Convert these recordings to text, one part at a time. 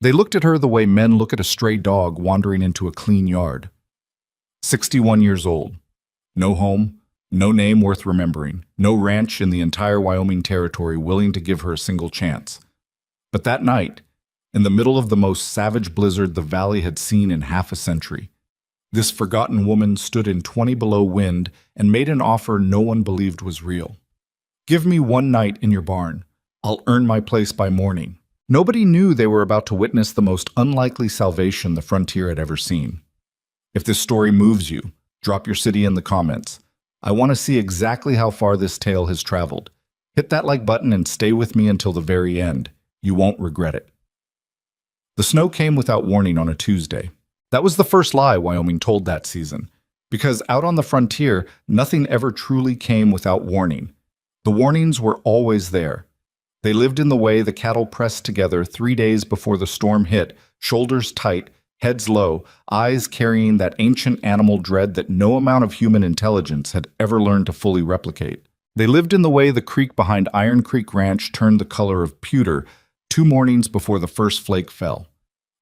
They looked at her the way men look at a stray dog wandering into a clean yard. 61 years old. No home, no name worth remembering, no ranch in the entire Wyoming territory willing to give her a single chance. But that night, in the middle of the most savage blizzard the valley had seen in half a century, this forgotten woman stood in 20 below wind and made an offer no one believed was real. "Give me one night in your barn. I'll earn my place by morning." Nobody knew they were about to witness the most unlikely salvation the frontier had ever seen. If this story moves you, drop your city in the comments. I want to see exactly how far this tale has traveled. Hit that like button and stay with me until the very end. You won't regret it. The snow came without warning on a Tuesday. That was the first lie Wyoming told that season, because out on the frontier, nothing ever truly came without warning. The warnings were always there. They lived in the way the cattle pressed together 3 days before the storm hit, shoulders tight, heads low, eyes carrying that ancient animal dread that no amount of human intelligence had ever learned to fully replicate. They lived in the way the creek behind Iron Creek Ranch turned the color of pewter 2 mornings before the first flake fell.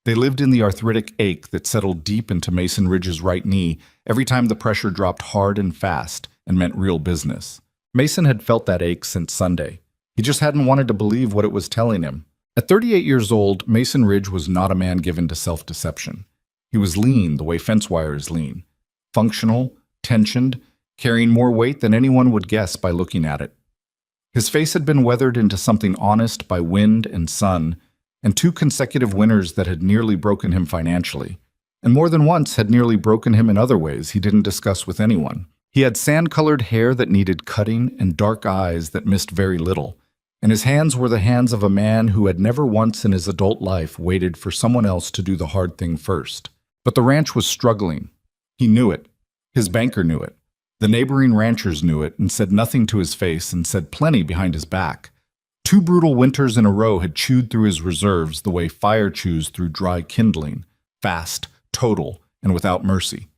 They lived in the arthritic ache that settled deep into Mason Ridge's right knee every time the pressure dropped hard and fast and meant real business. Mason had felt that ache since Sunday. He just hadn't wanted to believe what it was telling him. At 38 years old, Mason Ridge was not a man given to self-deception. He was lean the way fence wire is lean, functional, tensioned, carrying more weight than anyone would guess by looking at it. His face had been weathered into something honest by wind and sun, and 2 consecutive winters that had nearly broken him financially, and more than once had nearly broken him in other ways he didn't discuss with anyone. He had sand-colored hair that needed cutting and dark eyes that missed very little, and his hands were the hands of a man who had never once in his adult life waited for someone else to do the hard thing first. But the ranch was struggling. He knew it. His banker knew it. The neighboring ranchers knew it and said nothing to his face and said plenty behind his back. 2 brutal winters in a row had chewed through his reserves the way fire chews through dry kindling, fast, total, and without mercy.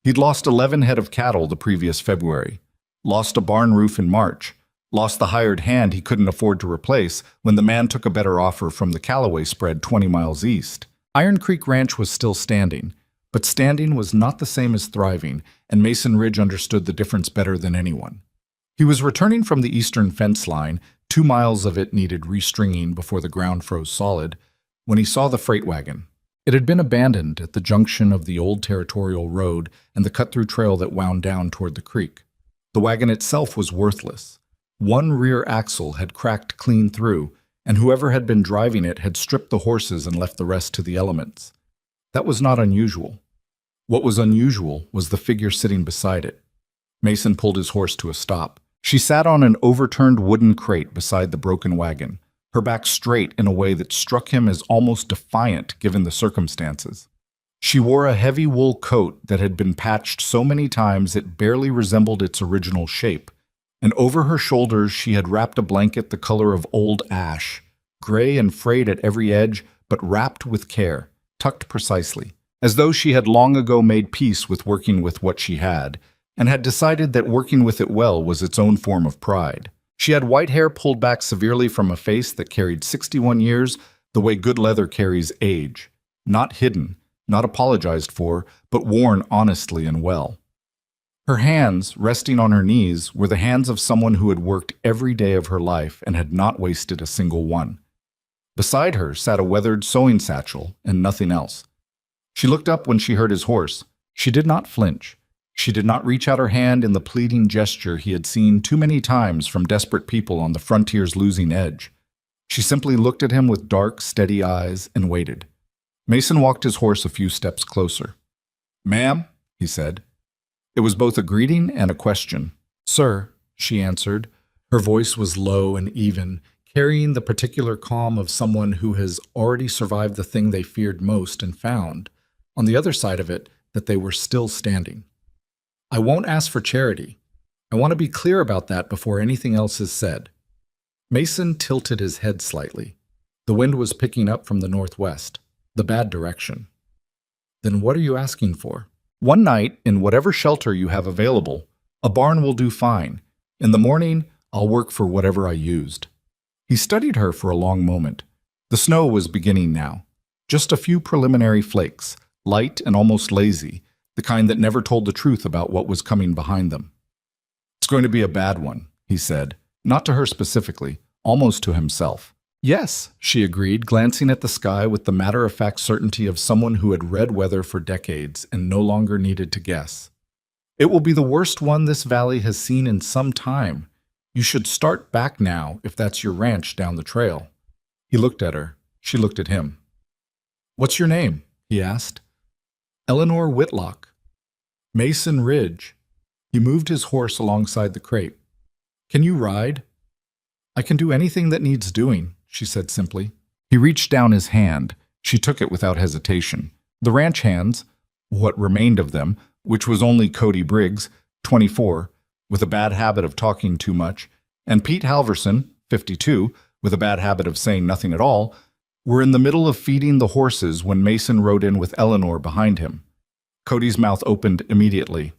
He'd lost 11 head of cattle the previous February, lost a barn roof in March, lost the hired hand he couldn't afford to replace when the man took a better offer from the Callaway spread 20 miles east. Iron Creek Ranch was still standing, but standing was not the same as thriving, and Mason Ridge understood the difference better than anyone. He was returning from the eastern fence line, 2 miles of it needed restringing before the ground froze solid, when he saw the freight wagon. It had been abandoned at the junction of the old territorial road and the cut-through trail that wound down toward the creek. The wagon itself was worthless. 1 rear axle had cracked clean through, and whoever had been driving it had stripped the horses and left the rest to the elements. That was not unusual. What was unusual was the figure sitting beside it. Mason pulled his horse to a stop. She sat on an overturned wooden crate beside the broken wagon, her back straight in a way that struck him as almost defiant given the circumstances. She wore a heavy wool coat that had been patched so many times it barely resembled its original shape, and over her shoulders she had wrapped a blanket the color of old ash, gray and frayed at every edge, but wrapped with care, tucked precisely, as though she had long ago made peace with working with what she had, and had decided that working with it well was its own form of pride. She had white hair pulled back severely from a face that carried 61 years the way good leather carries age, not hidden, not apologized for, but worn honestly and well. Her hands, resting on her knees, were the hands of someone who had worked every day of her life and had not wasted a single one. Beside her sat a weathered sewing satchel and nothing else. She looked up when she heard his horse. She did not flinch. She did not reach out her hand in the pleading gesture he had seen too many times from desperate people on the frontier's losing edge. She simply looked at him with dark, steady eyes and waited. Mason walked his horse a few steps closer. "Ma'am," he said. It was both a greeting and a question. "Sir," she answered. Her voice was low and even, carrying the particular calm of someone who has already survived the thing they feared most and found, on the other side of it, that they were still standing. "I won't ask for charity. I want to be clear about that before anything else is said." Mason tilted his head slightly. The wind was picking up from the northwest, the bad direction. "Then what are you asking for?" "One night, in whatever shelter you have available. A barn will do fine. In the morning, I'll work for whatever I used." He studied her for a long moment. The snow was beginning now. Just a few preliminary flakes, light and almost lazy, the kind that never told the truth about what was coming behind them. "It's going to be a bad one," he said, not to her specifically, almost to himself. "Yes," she agreed, glancing at the sky with the matter-of-fact certainty of someone who had read weather for decades and no longer needed to guess. "It will be the worst one this valley has seen in some time. You should start back now if that's your ranch down the trail." He looked at her. She looked at him. "What's your name?" he asked. "Eleanor Whitlock." "Mason Ridge." He moved his horse alongside the crate. "Can you ride?" "I can do anything that needs doing," she said simply. He reached down his hand. She took it without hesitation. The ranch hands, what remained of them, which was only Cody Briggs, 24, with a bad habit of talking too much, and Pete Halverson, 52, with a bad habit of saying nothing at all, were in the middle of feeding the horses when Mason rode in with Eleanor behind him. Cody's mouth opened immediately.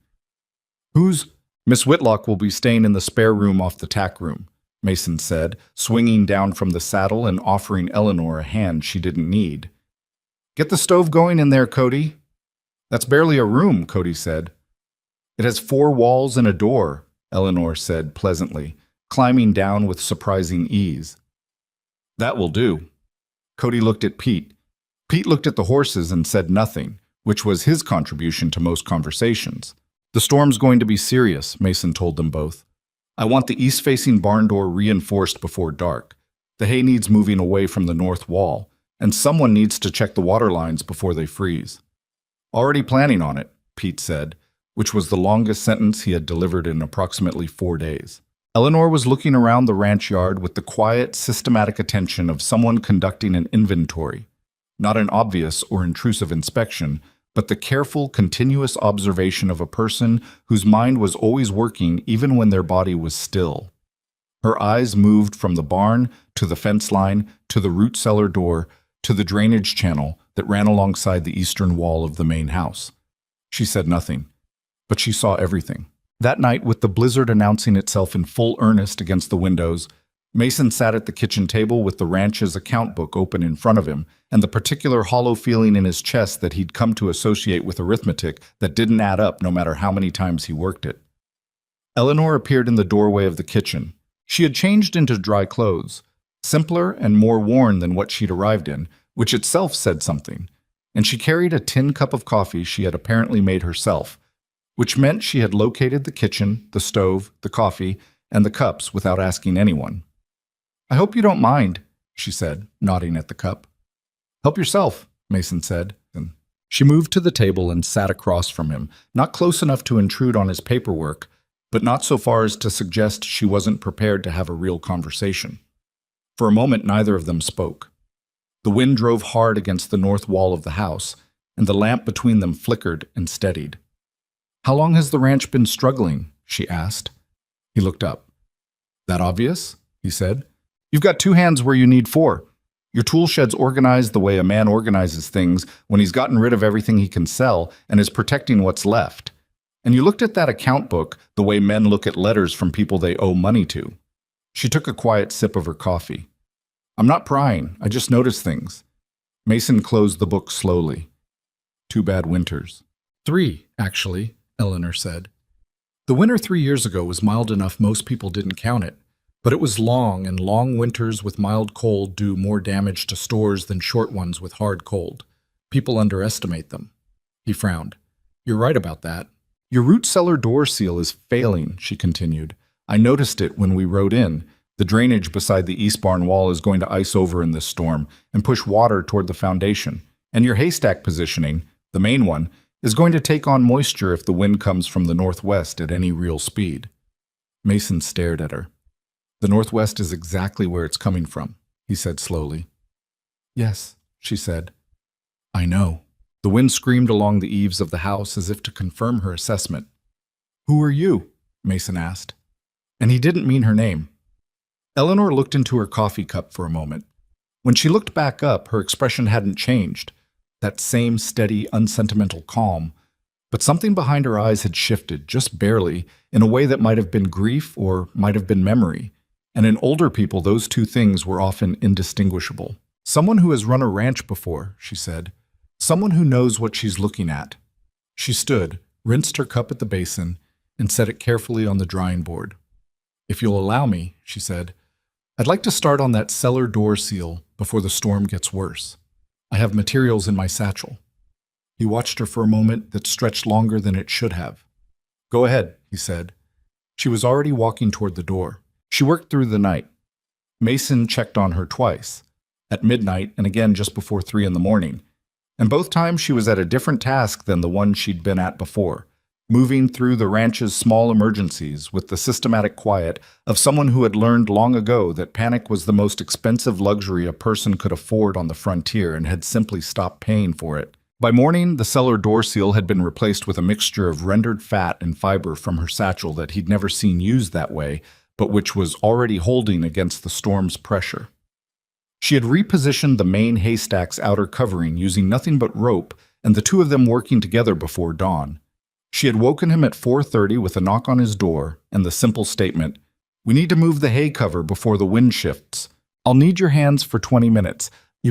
"Who's—" "Miss Whitlock will be staying in the spare room off the tack room," Mason said, swinging down from the saddle and offering Eleanor a hand she didn't need. "Get the stove going in there, Cody." "That's barely a room," Cody said. "It has 4 walls and a door," Eleanor said pleasantly, climbing down with surprising ease. "That will do." Cody looked at Pete. Pete looked at the horses and said nothing, which was his contribution to most conversations. "The storm's going to be serious," Mason told them both. "I want the east-facing barn door reinforced before dark. The hay needs moving away from the north wall, and someone needs to check the water lines before they freeze." "Already planning on it," Pete said, which was the longest sentence he had delivered in approximately 4 days. Eleanor was looking around the ranch yard with the quiet, systematic attention of someone conducting an inventory. Not an obvious or intrusive inspection, but the careful, continuous observation of a person whose mind was always working even when their body was still. Her eyes moved from the barn to the fence line to the root cellar door to the drainage channel that ran alongside the eastern wall of the main house. She said nothing, but she saw everything. That night, with the blizzard announcing itself in full earnest against the windows, Mason sat at the kitchen table with the ranch's account book open in front of him and the particular hollow feeling in his chest that he'd come to associate with arithmetic that didn't add up no matter how many times he worked it. Eleanor appeared in the doorway of the kitchen. She had changed into dry clothes, simpler and more worn than what she'd arrived in, which itself said something, and she carried a tin cup of coffee she had apparently made herself, which meant she had located the kitchen, the stove, the coffee, and the cups without asking anyone. "I hope you don't mind," she said, nodding at the cup. "Help yourself," Mason said. She moved to the table and sat across from him, not close enough to intrude on his paperwork, but not so far as to suggest she wasn't prepared to have a real conversation. For a moment, neither of them spoke. The wind drove hard against the north wall of the house, and the lamp between them flickered and steadied. "How long has the ranch been struggling?" she asked. He looked up. "That obvious?" he said. "You've got 2 hands where you need 4. Your tool shed's organized the way a man organizes things when he's gotten rid of everything he can sell and is protecting what's left. And you looked at that account book the way men look at letters from people they owe money to." She took a quiet sip of her coffee. "I'm not prying. I just noticed things." Mason closed the book slowly. 2 bad winters. 3, actually, Eleanor said. The winter 3 years ago was mild enough most people didn't count it, but it was long, and long winters with mild cold do more damage to stores than short ones with hard cold. People underestimate them. He frowned. "You're right about that. Your root cellar door seal is failing," she continued. "I noticed it when we rode in. The drainage beside the east barn wall is going to ice over in this storm and push water toward the foundation. And your haystack positioning, the main one, is going to take on moisture if the wind comes from the northwest at any real speed." Mason stared at her. "The northwest is exactly where it's coming from," he said slowly. "Yes," she said. "I know." The wind screamed along the eaves of the house as if to confirm her assessment. "Who are you?" Mason asked. And he didn't mean her name. Eleanor looked into her coffee cup for a moment. When she looked back up, her expression hadn't changed. That same steady, unsentimental calm, but something behind her eyes had shifted, just barely, in a way that might have been grief or might have been memory, and in older people those 2 things were often indistinguishable. Someone who has run a ranch before, she said. Someone who knows what she's looking at. She stood, rinsed her cup at the basin, and set it carefully on the drying board. If you'll allow me, she said, I'd like to start on that cellar door seal before the storm gets worse. I have materials in my satchel. He watched her for a moment that stretched longer than it should have. Go ahead, he said. She was already walking toward the door. She worked through the night. Mason checked on her twice, at midnight and again just before 3 in the morning. And both times she was at a different task than the one she'd been at before, moving through the ranch's small emergencies with the systematic quiet of someone who had learned long ago that panic was the most expensive luxury a person could afford on the frontier and had simply stopped paying for it. By morning, the cellar door seal had been replaced with a mixture of rendered fat and fiber from her satchel that he'd never seen used that way, but which was already holding against the storm's pressure. She had repositioned the main haystack's outer covering using nothing but rope and the two of them working together before dawn. She had woken him at 4:30 with a knock on his door and the simple statement, "We need to move the hay cover before the wind shifts. I'll need your hands for 20 minutes. He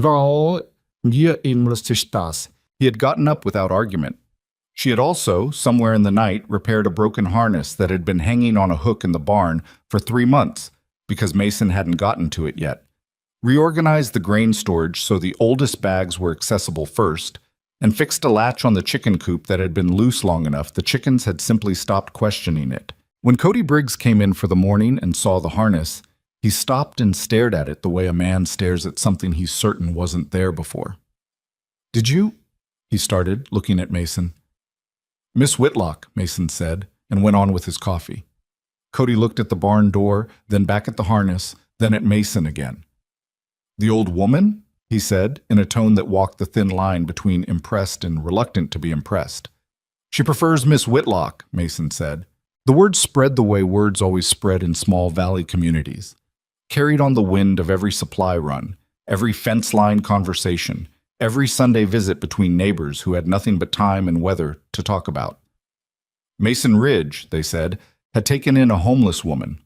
had gotten up without argument. She had also, somewhere in the night, repaired a broken harness that had been hanging on a hook in the barn for 3 months because Mason hadn't gotten to it yet, reorganized the grain storage so the oldest bags were accessible first, and fixed a latch on the chicken coop that had been loose long enough the chickens had simply stopped questioning it. When Cody Briggs came in for the morning and saw the harness, he stopped and stared at it the way a man stares at something he's certain wasn't there before. "Did you?" he started, looking at Mason. "Miss Whitlock," Mason said, and went on with his coffee. Cody looked at the barn door, then back at the harness, then at Mason again. "The old woman?" he said, in a tone that walked the thin line between impressed and reluctant to be impressed. "She prefers Miss Whitlock," Mason said. The word spread the way words always spread in small valley communities, carried on the wind of every supply run, every fence line conversation, every Sunday visit between neighbors who had nothing but time and weather to talk about. Mason Ridge, they said, had taken in a homeless woman,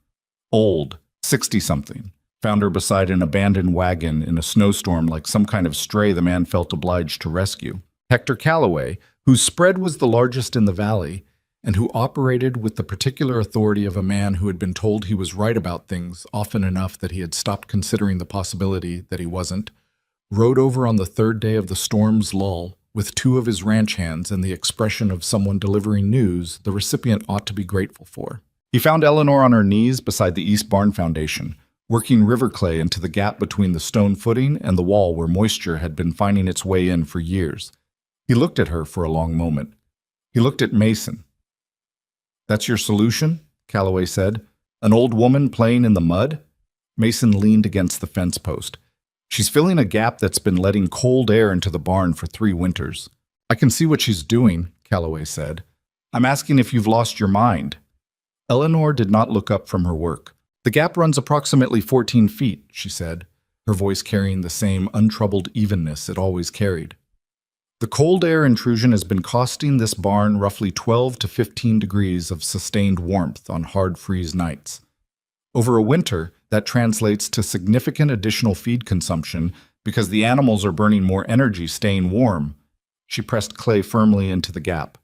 old, 60-something, found her beside an abandoned wagon in a snowstorm like some kind of stray the man felt obliged to rescue. Hector Calloway, whose spread was the largest in the valley, and who operated with the particular authority of a man who had been told he was right about things often enough that he had stopped considering the possibility that he wasn't, rode over on the 3rd day of the storm's lull with 2 of his ranch hands and the expression of someone delivering news the recipient ought to be grateful for. He found Eleanor on her knees beside the East Barn Foundation, working river clay into the gap between the stone footing and the wall where moisture had been finding its way in for years. He looked at her for a long moment. He looked at Mason. "That's your solution?" Calloway said. "An old woman playing in the mud?" Mason leaned against the fence post. "She's filling a gap that's been letting cold air into the barn for 3 winters. "I can see what she's doing," Calloway said. "I'm asking if you've lost your mind." Eleanor did not look up from her work. "The gap runs approximately 14 feet, she said, her voice carrying the same untroubled evenness it always carried. "The cold air intrusion has been costing this barn roughly 12 to 15 degrees of sustained warmth on hard freeze nights. Over a winter, that translates to significant additional feed consumption because the animals are burning more energy staying warm." She pressed clay firmly into the gap.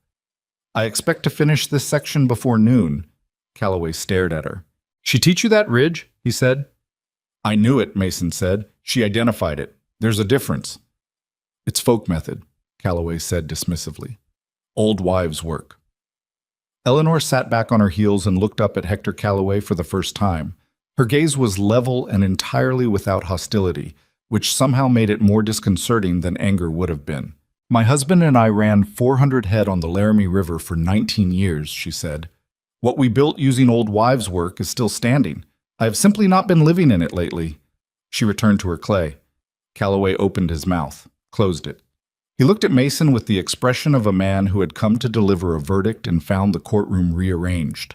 "I expect to finish this section before noon." Calloway stared at her. "She teach you that, Ridge?" he said. "I knew it," Mason said. "She identified it. There's a difference." "It's folk method," Calloway said dismissively. "Old wives' work." Eleanor sat back on her heels and looked up at Hector Calloway for the first time. Her gaze was level and entirely without hostility, which somehow made it more disconcerting than anger would have been. "My husband and I ran 400 head on the Laramie River for 19 years, she said. "What we built using old wives' work is still standing. I have simply not been living in it lately." She returned to her clay. Calloway opened his mouth, closed it. He looked at Mason with the expression of a man who had come to deliver a verdict and found the courtroom rearranged.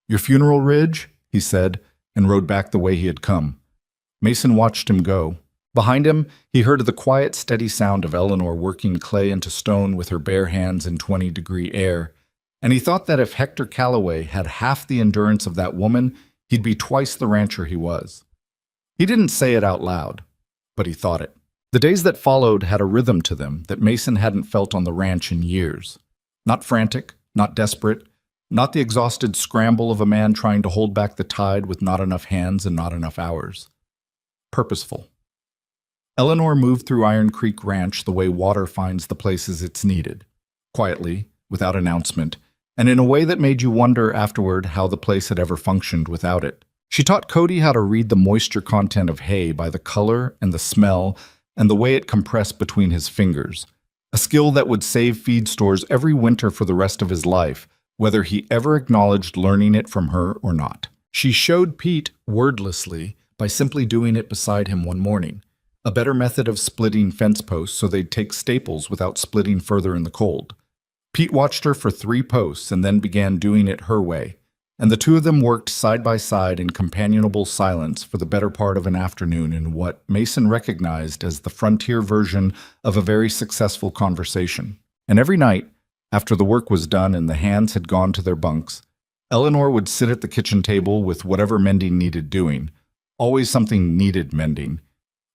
"Your funeral, Ridge?" he said, and rode back the way he had come. Mason watched him go. Behind him, he heard the quiet, steady sound of Eleanor working clay into stone with her bare hands in 20-degree air, and he thought that if Hector Calloway had half the endurance of that woman, he'd be twice the rancher he was. He didn't say it out loud. but he thought it. The days that followed had a rhythm to them that Mason hadn't felt on the ranch in years. Not frantic, not desperate, not the exhausted scramble of a man trying to hold back the tide with not enough hands and not enough hours. Purposeful. Eleanor moved through Iron Creek Ranch the way water finds the places it's needed, quietly, without announcement, and in a way that made you wonder afterward how the place had ever functioned without it. She taught Cody how to read the moisture content of hay by the color and the smell and the way it compressed between his fingers, a skill that would save feed stores every winter for the rest of his life, whether he ever acknowledged learning it from her or not. She showed Pete, wordlessly, by simply doing it beside him one morning, a better method of splitting fence posts so they'd take staples without splitting further in the cold. Pete watched her for 3 posts and then began doing it her way, and the two of them worked side by side in companionable silence for the better part of an afternoon in what Mason recognized as the frontier version of a very successful conversation. And every night, after the work was done and the hands had gone to their bunks, Eleanor would sit at the kitchen table with whatever mending needed doing, always something needed mending,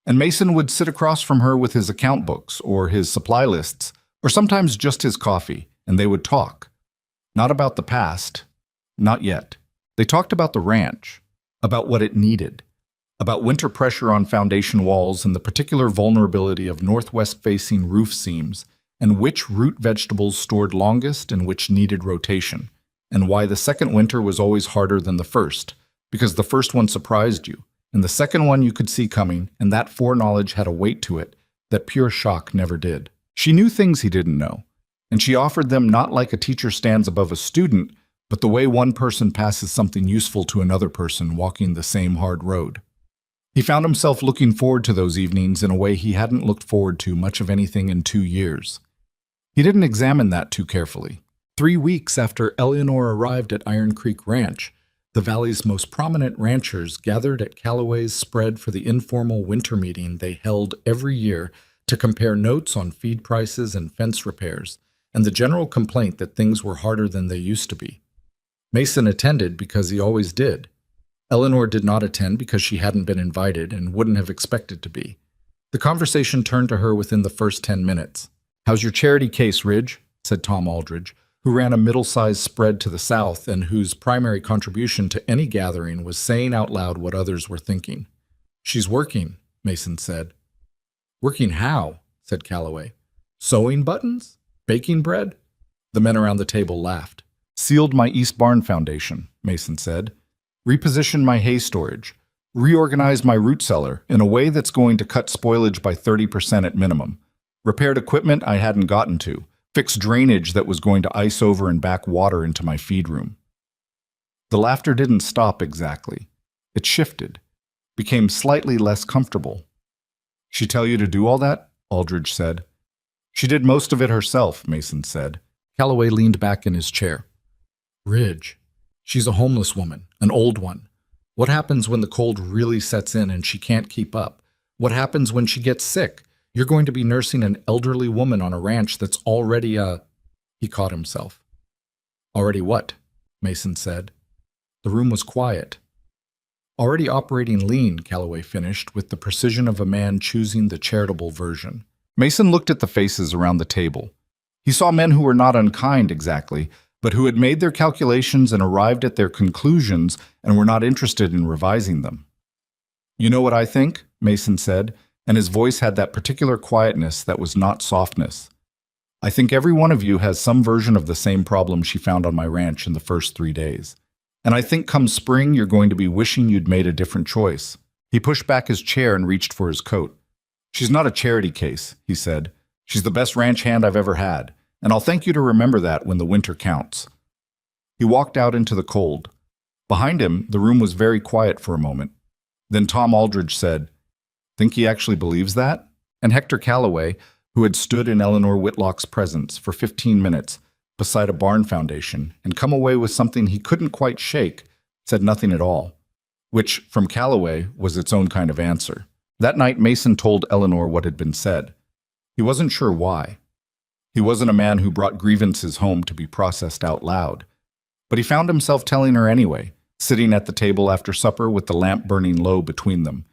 and Mason would sit across from her with his account books or his supply lists, or sometimes just his coffee, and they would talk. Not about the past. Not yet. They talked about the ranch, about what it needed, about winter pressure on foundation walls and the particular vulnerability of northwest-facing roof seams, and which root vegetables stored longest and which needed rotation, and why the second winter was always harder than the first, because the first one surprised you, and the second one you could see coming, and that foreknowledge had a weight to it that pure shock never did. She knew things he didn't know, and she offered them not like a teacher stands above a student, but the way one person passes something useful to another person walking the same hard road. He found himself looking forward to those evenings in a way he hadn't looked forward to much of anything in 2 years. He didn't examine that too carefully. 3 weeks after Eleanor arrived at Iron Creek Ranch, the valley's most prominent ranchers gathered at Calloway's spread for the informal winter meeting they held every year to compare notes on feed prices and fence repairs, and the general complaint that things were harder than they used to be. Mason attended because he always did. Eleanor did not attend because she hadn't been invited and wouldn't have expected to be. The conversation turned to her within the first 10 minutes. "How's your charity case, Ridge?" said Tom Aldridge, who ran a middle-sized spread to the south and whose primary contribution to any gathering was saying out loud what others were thinking. "She's working," Mason said. "Working how?" said Calloway. "Sewing buttons? Baking bread?" The men around the table laughed. "Sealed my East Barn foundation," Mason said. "Repositioned my hay storage. Reorganized my root cellar in a way that's going to cut spoilage by 30% at minimum. Repaired equipment I hadn't gotten to. Fixed drainage that was going to ice over and back water into my feed room." The laughter didn't stop exactly. It shifted, became slightly less comfortable. "She tell you to do all that?" Aldridge said. "She did most of it herself," Mason said. Calloway leaned back in his chair. "Ridge, she's a homeless woman, an old one. What happens when the cold really sets in and she can't keep up? What happens when she gets sick? You're going to be nursing an elderly woman on a ranch that's already He caught himself. "Already what?" Mason said. The room was quiet. "Already operating lean," Calloway finished, with the precision of a man choosing the charitable version. Mason looked at the faces around the table. He saw men who were not unkind exactly, but who had made their calculations and arrived at their conclusions and were not interested in revising them. "You know what I think?" Mason said, and his voice had that particular quietness that was not softness. "I think every one of you has some version of the same problem she found on my ranch in the first 3 days. And I think come spring you're going to be wishing you'd made a different choice." He pushed back his chair and reached for his coat. "She's not a charity case," he said. "She's the best ranch hand I've ever had, and I'll thank you to remember that when the winter counts." He walked out into the cold. Behind him, the room was very quiet for a moment. Then Tom Aldridge said, "Think he actually believes that?" And Hector Calloway, who had stood in Eleanor Whitlock's presence for 15 minutes beside a barn foundation and come away with something he couldn't quite shake, said nothing at all, which, from Calloway, was its own kind of answer. That night, Mason told Eleanor what had been said. He wasn't sure why. He wasn't a man who brought grievances home to be processed out loud. But he found himself telling her anyway, sitting at the table after supper with the lamp burning low between them,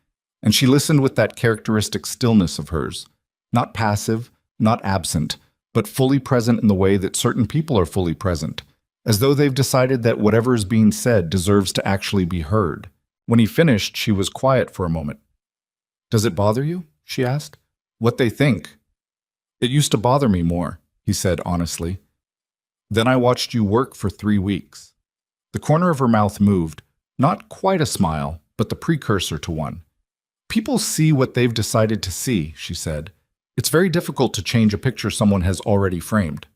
and she listened with that characteristic stillness of hers, not passive, not absent, but fully present in the way that certain people are fully present, as though they've decided that whatever is being said deserves to actually be heard. When he finished, she was quiet for a moment. "Does it bother you?" she asked. "What they think?" "It used to bother me more," he said honestly. "Then I watched you work for 3 weeks." The corner of her mouth moved, not quite a smile, but the precursor to one. "People see what they've decided to see," she said. "It's very difficult to change a picture someone has already framed."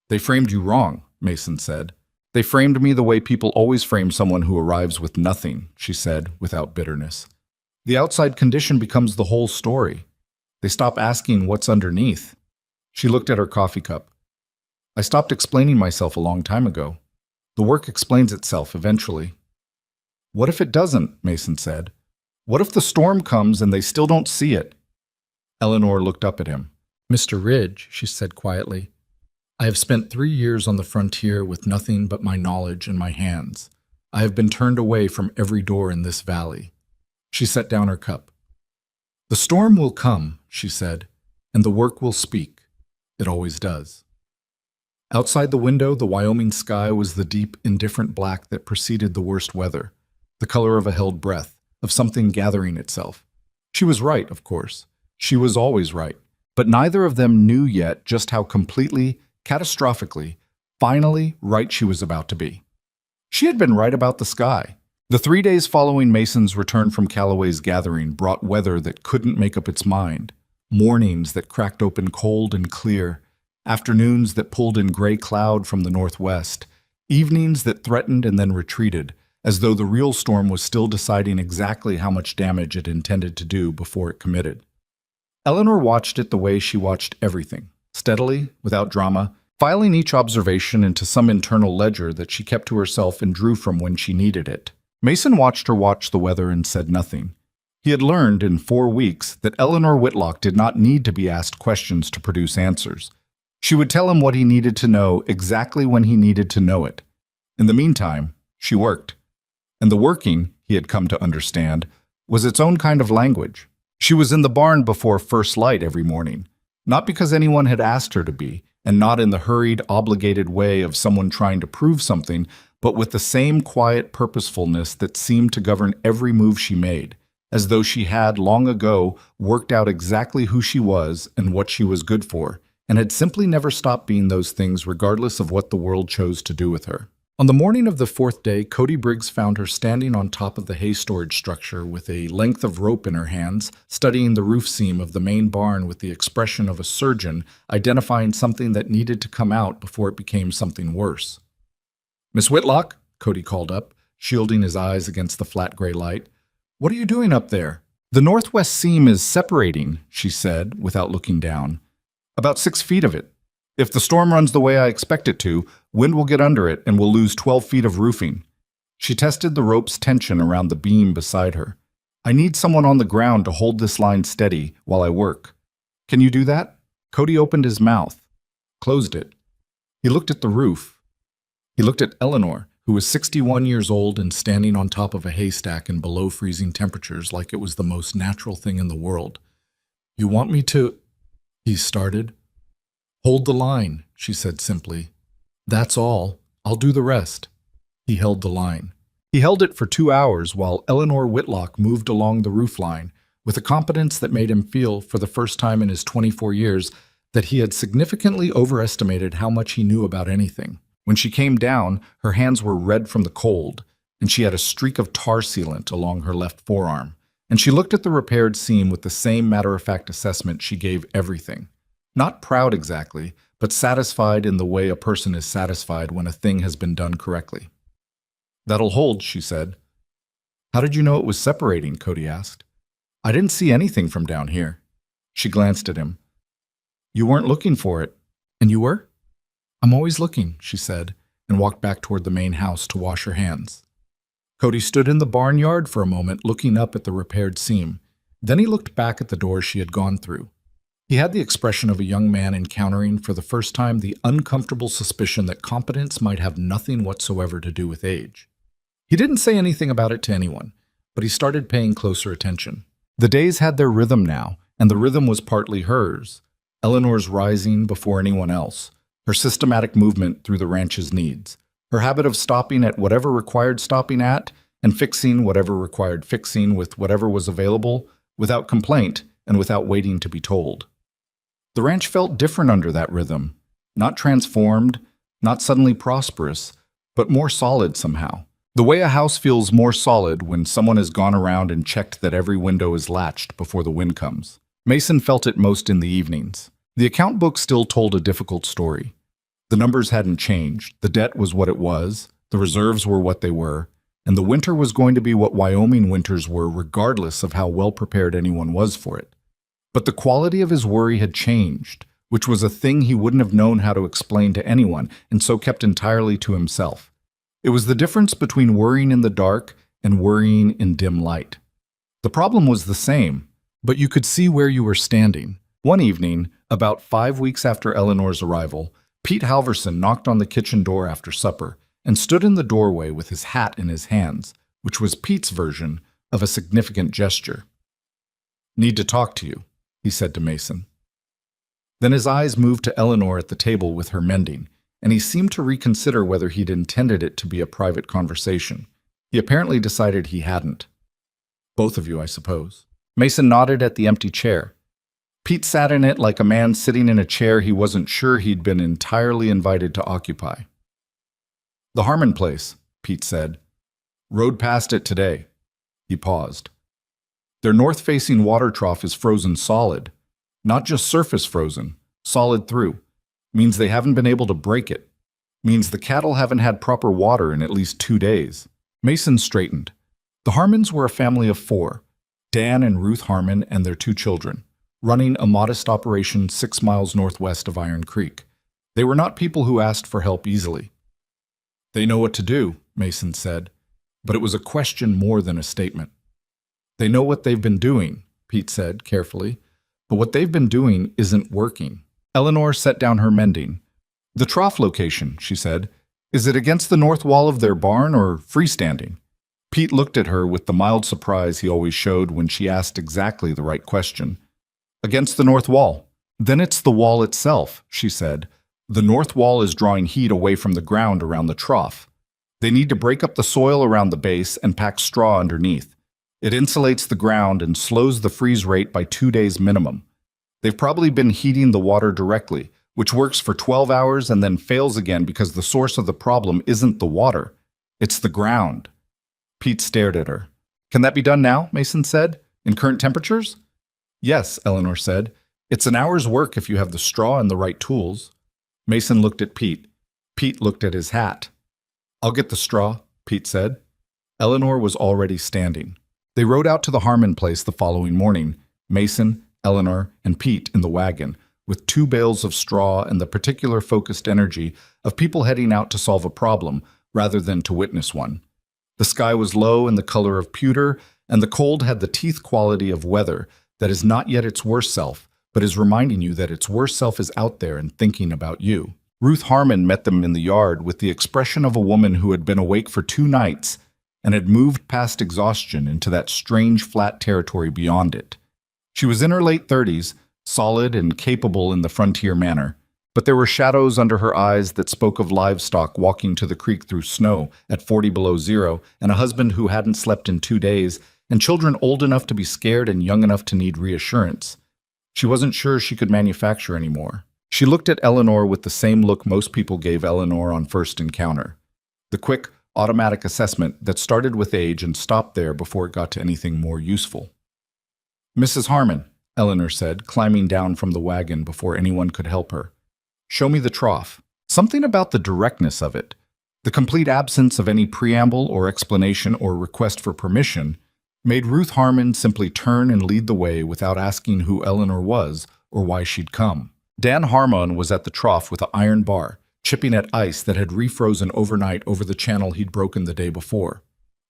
"They framed you wrong," Mason said. "They framed me the way people always frame someone who arrives with nothing," she said, without bitterness. "The outside condition becomes the whole story. They stop asking what's underneath." She looked at her coffee cup. "I stopped explaining myself a long time ago. The work explains itself eventually." "What if it doesn't?" Mason said. "What if the storm comes and they still don't see it?" Eleanor looked up at him. "Mr. Ridge," she said quietly, "I have spent 3 years on the frontier with nothing but my knowledge in my hands. I have been turned away from every door in this valley." She set down her cup. "The storm will come," she said, "and the work will speak. It always does." Outside the window, the Wyoming sky was the deep, indifferent black that preceded the worst weather, the color of a held breath, of something gathering itself. She was right, of course. She was always right. But neither of them knew yet just how completely, catastrophically, finally right she was about to be. She had been right about the sky. The 3 days following Mason's return from Calloway's gathering brought weather that couldn't make up its mind, mornings that cracked open cold and clear, afternoons that pulled in gray cloud from the northwest, evenings that threatened and then retreated, as though the real storm was still deciding exactly how much damage it intended to do before it committed. Eleanor watched it the way she watched everything, steadily, without drama, filing each observation into some internal ledger that she kept to herself and drew from when she needed it. Mason watched her watch the weather and said nothing. He had learned in 4 weeks that Eleanor Whitlock did not need to be asked questions to produce answers. She would tell him what he needed to know exactly when he needed to know it. In the meantime, she worked. And the working, he had come to understand, was its own kind of language. She was in the barn before first light every morning, not because anyone had asked her to be, and not in the hurried, obligated way of someone trying to prove something, but with the same quiet purposefulness that seemed to govern every move she made, as though she had, long ago, worked out exactly who she was and what she was good for, and had simply never stopped being those things regardless of what the world chose to do with her. On the morning of the 4th day, Cody Briggs found her standing on top of the hay storage structure with a length of rope in her hands, studying the roof seam of the main barn with the expression of a surgeon identifying something that needed to come out before it became something worse. "Miss Whitlock," Cody called up, shielding his eyes against the flat gray light. "What are you doing up there?" "The northwest seam is separating," she said, without looking down. "About 6 feet of it. If the storm runs the way I expect it to, wind will get under it and we'll lose 12 feet of roofing." She tested the rope's tension around the beam beside her. "I need someone on the ground to hold this line steady while I work. Can you do that?" Cody opened his mouth, closed it. He looked at the roof. He looked at Eleanor, who was 61 years old and standing on top of a haystack in below freezing temperatures like it was the most natural thing in the world. "You want me to—" he started. "Hold the line," she said simply. "That's all. I'll do the rest." He held the line. He held it for 2 hours while Eleanor Whitlock moved along the roof line with a competence that made him feel, for the first time in his 24 years, that he had significantly overestimated how much he knew about anything. When she came down, her hands were red from the cold, and she had a streak of tar sealant along her left forearm, and she looked at the repaired seam with the same matter-of-fact assessment she gave everything. Not proud exactly, but satisfied in the way a person is satisfied when a thing has been done correctly. "That'll hold," she said. "How did you know it was separating?" Cody asked. "I didn't see anything from down here." She glanced at him. "You weren't looking for it." "And you were?" "I'm always looking," she said, and walked back toward the main house to wash her hands. Cody stood in the barnyard for a moment, looking up at the repaired seam. Then he looked back at the door she had gone through. He had the expression of a young man encountering for the first time the uncomfortable suspicion that competence might have nothing whatsoever to do with age. He didn't say anything about it to anyone, but he started paying closer attention. The days had their rhythm now, and the rhythm was partly hers. Eleanor's rising before anyone else, her systematic movement through the ranch's needs, her habit of stopping at whatever required stopping at, and fixing whatever required fixing with whatever was available, without complaint and without waiting to be told. The ranch felt different under that rhythm, not transformed, not suddenly prosperous, but more solid somehow. The way a house feels more solid when someone has gone around and checked that every window is latched before the wind comes. Mason felt it most in the evenings. The account book still told a difficult story. The numbers hadn't changed, the debt was what it was, the reserves were what they were, and the winter was going to be what Wyoming winters were regardless of how well prepared anyone was for it. But the quality of his worry had changed, which was a thing he wouldn't have known how to explain to anyone, and so kept entirely to himself. It was the difference between worrying in the dark and worrying in dim light. The problem was the same, but you could see where you were standing. One evening, about 5 weeks after Eleanor's arrival, Pete Halverson knocked on the kitchen door after supper and stood in the doorway with his hat in his hands, which was Pete's version of a significant gesture. "Need to talk to you," he said to Mason. Then his eyes moved to Eleanor at the table with her mending, and he seemed to reconsider whether he'd intended it to be a private conversation. He apparently decided he hadn't. "Both of you, I suppose." Mason nodded at the empty chair. Pete sat in it like a man sitting in a chair he wasn't sure he'd been entirely invited to occupy. "The Harmon place," Pete said. "Rode past it today." He paused. "Their north-facing water trough is frozen solid. Not just surface frozen, solid through. Means they haven't been able to break it. Means the cattle haven't had proper water in at least 2 days." Mason straightened. The Harmons were a family of 4, Dan and Ruth Harmon and their 2 children, running a modest operation 6 miles northwest of Iron Creek. They were not people who asked for help easily. "They know what to do," Mason said, but it was a question more than a statement. "They know what they've been doing," Pete said carefully, "but what they've been doing isn't working." Eleanor set down her mending. "The trough location," she said. "Is it against the north wall of their barn or freestanding?" Pete looked at her with the mild surprise he always showed when she asked exactly the right question. "Against the north wall." "Then it's the wall itself," she said. "The north wall is drawing heat away from the ground around the trough. They need to break up the soil around the base and pack straw underneath. It insulates the ground and slows the freeze rate by 2 days minimum. They've probably been heating the water directly, which works for 12 hours and then fails again because the source of the problem isn't the water. It's the ground." Pete stared at her. "Can that be done now?" Mason said. "In current temperatures?" "Yes," Eleanor said. "It's an hour's work if you have the straw and the right tools." Mason looked at Pete. Pete looked at his hat. "I'll get the straw," Pete said. Eleanor was already standing. They rode out to the Harmon place the following morning, Mason, Eleanor, and Pete in the wagon, with 2 bales of straw and the particular focused energy of people heading out to solve a problem rather than to witness one. The sky was low in the color of pewter, and the cold had the teeth quality of weather that is not yet its worst self, but is reminding you that its worst self is out there and thinking about you. Ruth Harmon met them in the yard with the expression of a woman who had been awake for 2 nights and had moved past exhaustion into that strange flat territory beyond it. She was in her late 30s, solid and capable in the frontier manner, but there were shadows under her eyes that spoke of livestock walking to the creek through snow at 40 below zero, and a husband who hadn't slept in 2 days, and children old enough to be scared and young enough to need reassurance. She wasn't sure she could manufacture anymore. She looked at Eleanor with the same look most people gave Eleanor on first encounter. The quick, automatic assessment that started with age and stopped there before it got to anything more useful. "Mrs. Harmon," Eleanor said, climbing down from the wagon before anyone could help her. "Show me the trough." Something about the directness of it, the complete absence of any preamble or explanation or request for permission, made Ruth Harmon simply turn and lead the way without asking who Eleanor was or why she'd come. Dan Harmon was at the trough with an iron bar, chipping at ice that had refrozen overnight over the channel he'd broken the day before.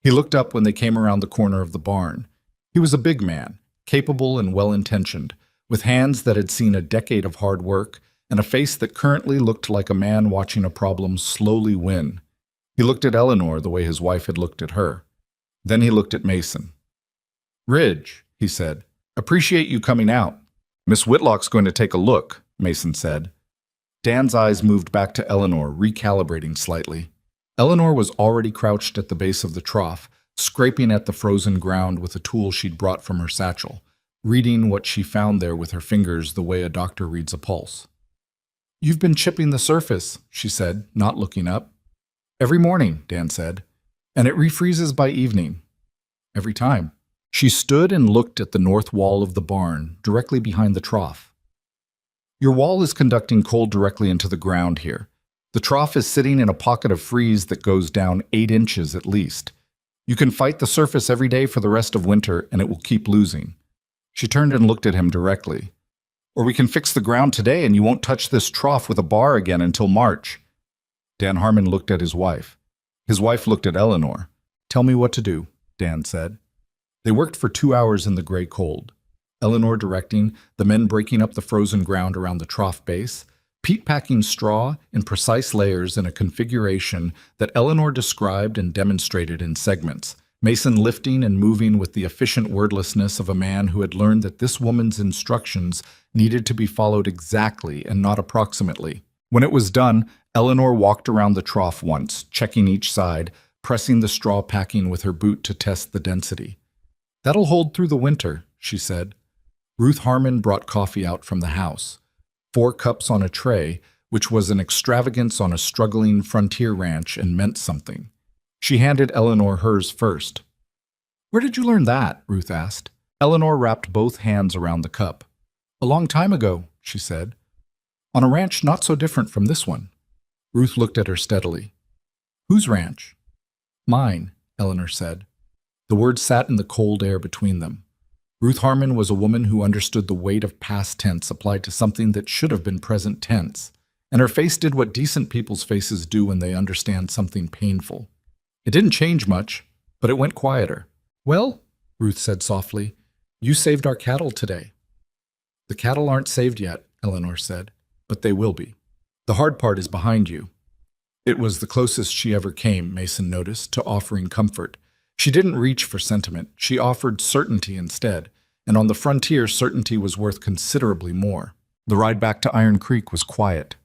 He looked up when they came around the corner of the barn. He was a big man, capable and well-intentioned, with hands that had seen a decade of hard work and a face that currently looked like a man watching a problem slowly win. He looked at Eleanor the way his wife had looked at her. Then he looked at Mason. "Ridge," he said. "Appreciate you coming out." "Miss Whitlock's going to take a look," Mason said. Dan's eyes moved back to Eleanor, recalibrating slightly. Eleanor was already crouched at the base of the trough, scraping at the frozen ground with a tool she'd brought from her satchel, reading what she found there with her fingers the way a doctor reads a pulse. "You've been chipping the surface," she said, not looking up. "Every morning," Dan said, "and it refreezes by evening." Every time. She stood and looked at the north wall of the barn, directly behind the trough. "Your wall is conducting cold directly into the ground here. The trough is sitting in a pocket of freeze that goes down 8 inches at least. You can fight the surface every day for the rest of winter, and it will keep losing." She turned and looked at him directly. "Or we can fix the ground today and you won't touch this trough with a bar again until March." Dan Harmon looked at his wife. His wife looked at Eleanor. "Tell me what to do," Dan said. They worked for 2 hours in the gray cold. Eleanor directing, the men breaking up the frozen ground around the trough base, Pete packing straw in precise layers in a configuration that Eleanor described and demonstrated in segments, Mason lifting and moving with the efficient wordlessness of a man who had learned that this woman's instructions needed to be followed exactly and not approximately. When it was done, Eleanor walked around the trough once, checking each side, pressing the straw packing with her boot to test the density. "That'll hold through the winter," she said. Ruth Harmon brought coffee out from the house. 4 cups on a tray, which was an extravagance on a struggling frontier ranch and meant something. She handed Eleanor hers first. "Where did you learn that?" Ruth asked. Eleanor wrapped both hands around the cup. "A long time ago," she said. "On a ranch not so different from this one." Ruth looked at her steadily. "Whose ranch?" "Mine," Eleanor said. The words sat in the cold air between them. Ruth Harmon was a woman who understood the weight of past tense applied to something that should have been present tense, and her face did what decent people's faces do when they understand something painful. It didn't change much, but it went quieter. "Well," Ruth said softly, "you saved our cattle today." "The cattle aren't saved yet," Eleanor said, "but they will be. The hard part is behind you." It was the closest she ever came, Mason noticed, to offering comfort. She didn't reach for sentiment. She offered certainty instead, and on the frontier, certainty was worth considerably more. The ride back to Iron Creek was quiet.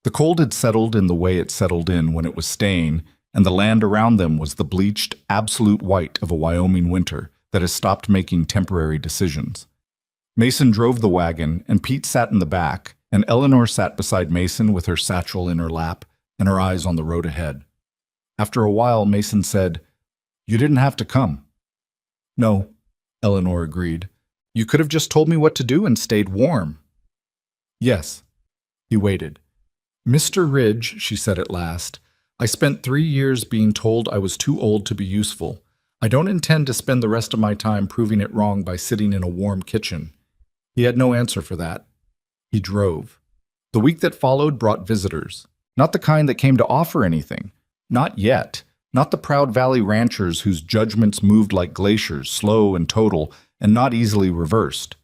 The cold had settled in the way it settled in when it was staying, and the land around them was the bleached, absolute white of a Wyoming winter that has stopped making temporary decisions. Mason drove the wagon, and Pete sat in the back, and Eleanor sat beside Mason with her satchel in her lap and her eyes on the road ahead. After a while, Mason said, "You didn't have to come." "No," Eleanor agreed. "You could have just told me what to do and stayed warm." "Yes." He waited. "Mr. Ridge," she said at last, "I spent 3 years being told I was too old to be useful. I don't intend to spend the rest of my time proving it wrong by sitting in a warm kitchen." He had no answer for that. He drove. The week that followed brought visitors. Not the kind that came to offer anything. Not yet. Not the proud valley ranchers whose judgments moved like glaciers, slow and total, and not easily reversed.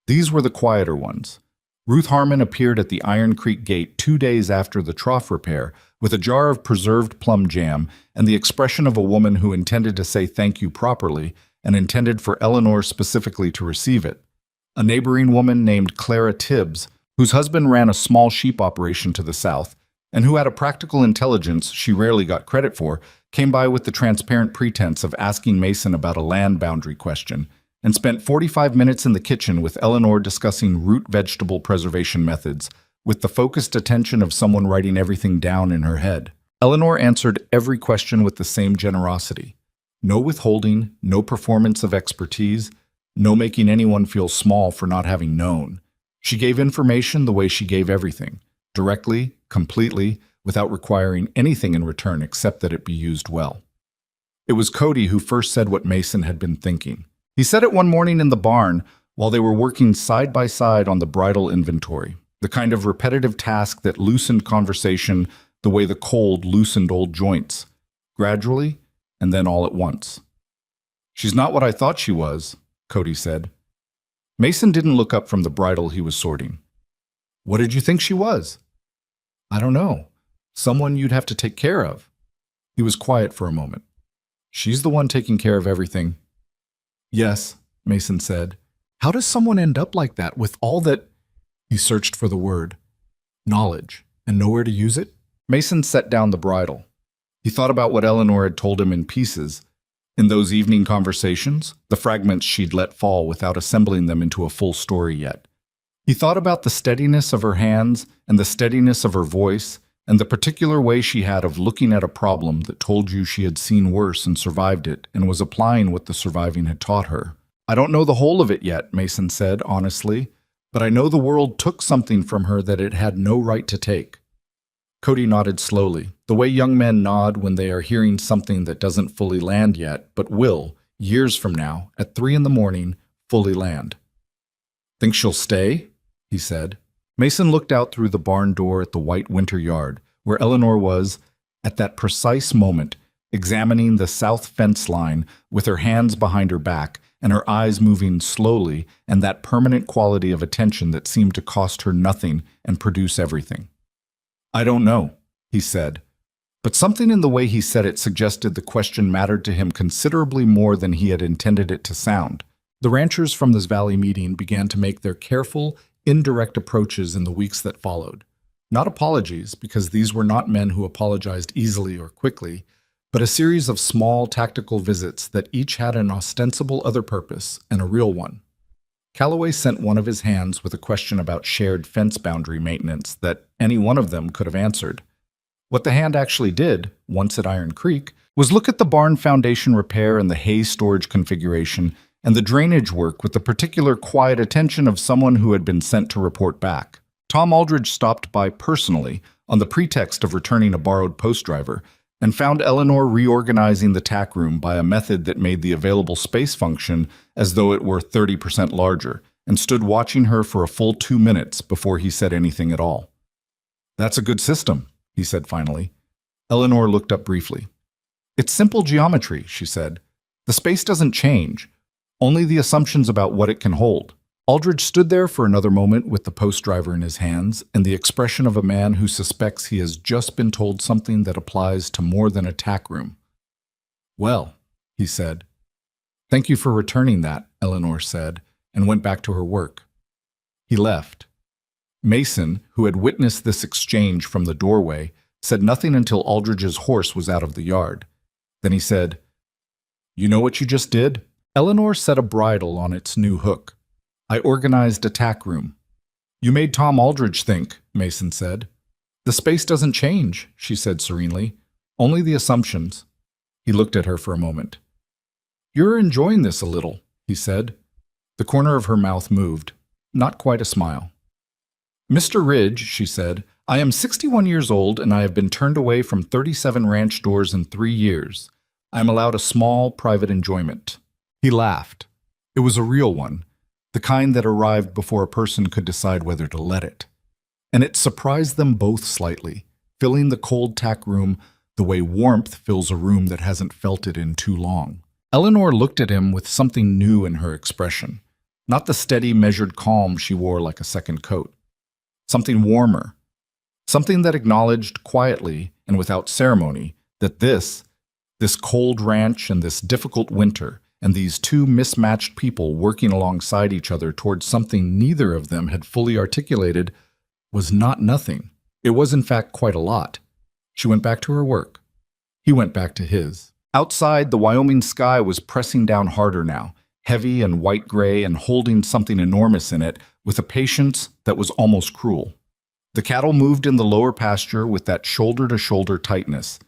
These were the quieter ones. Ruth Harmon appeared at the Iron Creek gate 2 days after the trough repair with a jar of preserved plum jam and the expression of a woman who intended to say thank you properly and intended for Eleanor specifically to receive it. A neighboring woman named Clara Tibbs, whose husband ran a small sheep operation to the south, and who had a practical intelligence she rarely got credit for, came by with the transparent pretense of asking Mason about a land boundary question, and spent 45 minutes in the kitchen with Eleanor discussing root vegetable preservation methods, with the focused attention of someone writing everything down in her head. Eleanor answered every question with the same generosity. No withholding, no performance of expertise, no making anyone feel small for not having known. She gave information the way she gave everything, directly, completely, without requiring anything in return except that it be used well. It was Cody who first said what Mason had been thinking. He said it one morning in the barn while they were working side by side on the bridle inventory, the kind of repetitive task that loosened conversation the way the cold loosened old joints, gradually and then all at once. "She's not what I thought she was," Cody said. Mason didn't look up from the bridle he was sorting. "What did you think she was?" "I don't know. Someone you'd have to take care of." He was quiet for a moment. "She's the one taking care of everything." "Yes," Mason said. How does someone end up like that with all that? He searched for the word. Knowledge, and nowhere to use it? Mason set down the bridle. He thought about what Eleanor had told him in pieces. In those evening conversations, the fragments she'd let fall without assembling them into a full story yet. He thought about the steadiness of her hands and the steadiness of her voice and the particular way she had of looking at a problem that told you she had seen worse and survived it and was applying what the surviving had taught her. I don't know the whole of it yet, Mason said, honestly, but I know the world took something from her that it had no right to take. Cody nodded slowly, the way young men nod when they are hearing something that doesn't fully land yet, but will, years from now, at 3 a.m, fully land. Think she'll stay? He said. Mason looked out through the barn door at the white winter yard, where Eleanor was, at that precise moment, examining the south fence line with her hands behind her back and her eyes moving slowly and that permanent quality of attention that seemed to cost her nothing and produce everything. I don't know, he said, but something in the way he said it suggested the question mattered to him considerably more than he had intended it to sound. The ranchers from this valley meeting began to make their careful, indirect approaches in the weeks that followed. Not apologies, because these were not men who apologized easily or quickly, but a series of small tactical visits that each had an ostensible other purpose and a real one. Calloway sent one of his hands with a question about shared fence boundary maintenance that any one of them could have answered. What the hand actually did, once at Iron Creek, was look at the barn foundation repair and the hay storage configuration and the drainage work with the particular quiet attention of someone who had been sent to report back. Tom Aldridge stopped by personally on the pretext of returning a borrowed post driver and found Eleanor reorganizing the tack room by a method that made the available space function as though it were 30% larger, and stood watching her for a full 2 minutes before he said anything at all. That's a good system, he said finally. Eleanor looked up briefly. It's simple geometry, she said. The space doesn't change, only the assumptions about what it can hold. Aldridge stood there for another moment with the post driver in his hands and the expression of a man who suspects he has just been told something that applies to more than a tack room. Well, he said. Thank you for returning that, Eleanor said, and went back to her work. He left. Mason, who had witnessed this exchange from the doorway, said nothing until Aldridge's horse was out of the yard. Then he said, You know what you just did? Eleanor set a bridle on its new hook. I organized a tack room. You made Tom Aldridge think, Mason said. The space doesn't change, she said serenely. Only the assumptions. He looked at her for a moment. You're enjoying this a little, he said. The corner of her mouth moved. Not quite a smile. Mr. Ridge, she said, I am 61 years old and I have been turned away from 37 ranch doors in 3 years. I am allowed a small, private enjoyment. He laughed. It was a real one. The kind that arrived before a person could decide whether to let it. And it surprised them both slightly, filling the cold tack room the way warmth fills a room that hasn't felt it in too long. Eleanor looked at him with something new in her expression, not the steady, measured calm she wore like a second coat. Something warmer, something that acknowledged quietly and without ceremony that this cold ranch and this difficult winter and these two mismatched people working alongside each other towards something neither of them had fully articulated was not nothing. It was in fact quite a lot. She went back to her work. He went back to his. Outside, the Wyoming sky was pressing down harder now, heavy and white-gray and holding something enormous in it with a patience that was almost cruel. The cattle moved in the lower pasture with that shoulder-to-shoulder tightness.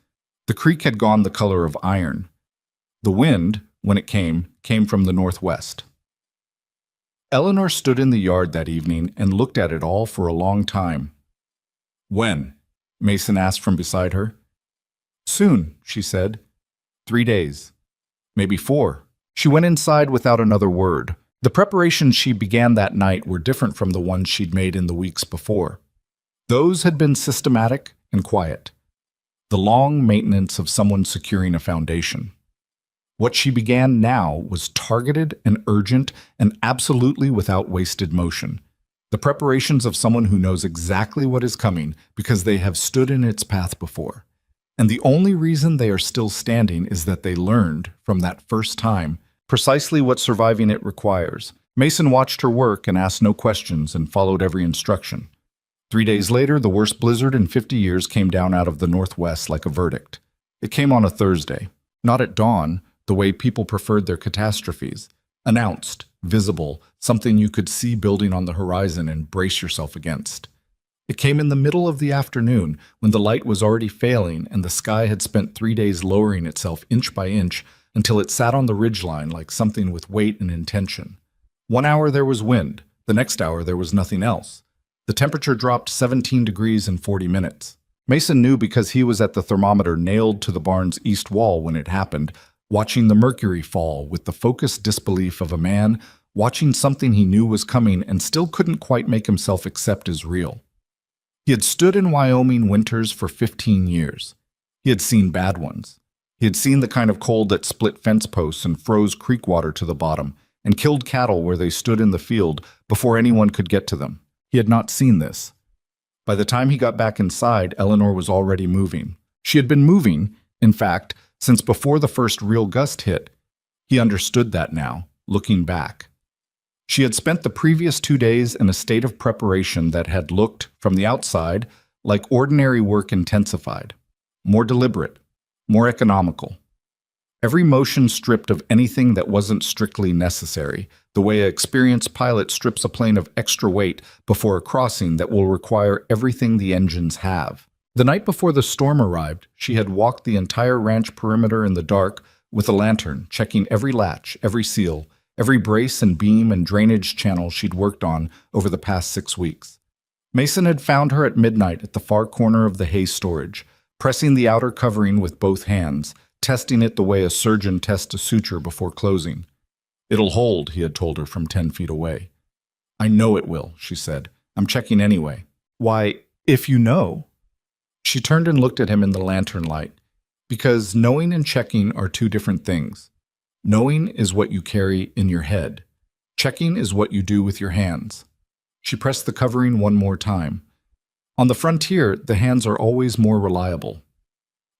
The creek had gone the color of iron. The wind, when it came from the northwest. Eleanor stood in the yard that evening and looked at it all for a long time. When? Mason asked from beside her. Soon, she said. 3 days. Maybe 4. She went inside without another word. The preparations she began that night were different from the ones she'd made in the weeks before. Those had been systematic and quiet. The long maintenance of someone securing a foundation. What she began now was targeted and urgent and absolutely without wasted motion. The preparations of someone who knows exactly what is coming because they have stood in its path before. And the only reason they are still standing is that they learned, from that first time, precisely what surviving it requires. Mason watched her work and asked no questions and followed every instruction. 3 days later, the worst blizzard in 50 years came down out of the northwest like a verdict. It came on a Thursday, not at dawn, the way people preferred their catastrophes. Announced, visible, something you could see building on the horizon and brace yourself against. It came in the middle of the afternoon, when the light was already failing and the sky had spent 3 days lowering itself inch by inch until it sat on the ridgeline like something with weight and intention. 1 hour there was wind, the next hour there was nothing else. The temperature dropped 17 degrees in 40 minutes. Mason knew because he was at the thermometer nailed to the barn's east wall when it happened, watching the mercury fall with the focused disbelief of a man watching something he knew was coming and still couldn't quite make himself accept as real. He had stood in Wyoming winters for 15 years. He had seen bad ones. He had seen the kind of cold that split fence posts and froze creek water to the bottom and killed cattle where they stood in the field before anyone could get to them. He had not seen this. By the time he got back inside, Eleanor was already moving. She had been moving, in fact, since before the first real gust hit. He understood that now, looking back. She had spent the previous 2 days in a state of preparation that had looked, from the outside, like ordinary work intensified, more deliberate, more economical. Every motion stripped of anything that wasn't strictly necessary, the way an experienced pilot strips a plane of extra weight before a crossing that will require everything the engines have. The night before the storm arrived, she had walked the entire ranch perimeter in the dark with a lantern, checking every latch, every seal, every brace and beam and drainage channel she'd worked on over the past 6 weeks. Mason had found her at midnight at the far corner of the hay storage, pressing the outer covering with both hands, testing it the way a surgeon tests a suture before closing. "It'll hold," he had told her from 10 feet away. "I know it will," she said. "I'm checking anyway." "Why, if you know." She turned and looked at him in the lantern light. Because knowing and checking are two different things. Knowing is what you carry in your head. Checking is what you do with your hands. She pressed the covering one more time. On the frontier, the hands are always more reliable.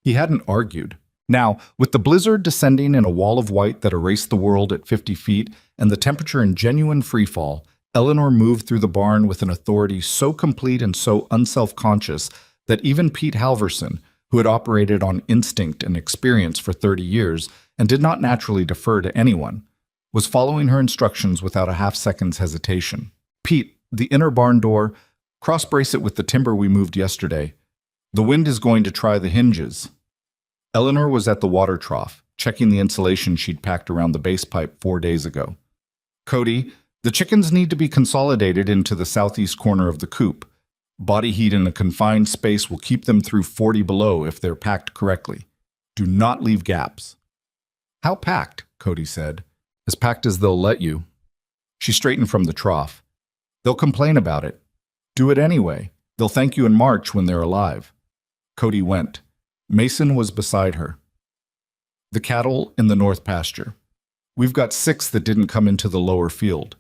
He hadn't argued. Now, with the blizzard descending in a wall of white that erased the world at 50 feet and the temperature in genuine freefall, Eleanor moved through the barn with an authority so complete and so unself-conscious that even Pete Halverson, who had operated on instinct and experience for 30 years and did not naturally defer to anyone, was following her instructions without a half-second's hesitation. "Pete, the inner barn door, cross-brace it with the timber we moved yesterday. The wind is going to try the hinges." Eleanor was at the water trough, checking the insulation she'd packed around the base pipe 4 days ago. "Cody, the chickens need to be consolidated into the southeast corner of the coop. Body heat in a confined space will keep them through 40 below if they're packed correctly. Do not leave gaps." "How packed?" Cody said. "As packed as they'll let you." She straightened from the trough. "They'll complain about it. Do it anyway. They'll thank you in March when they're alive." Cody went. Mason was beside her. "The cattle in the north pasture. We've got 6 that didn't come into the lower field."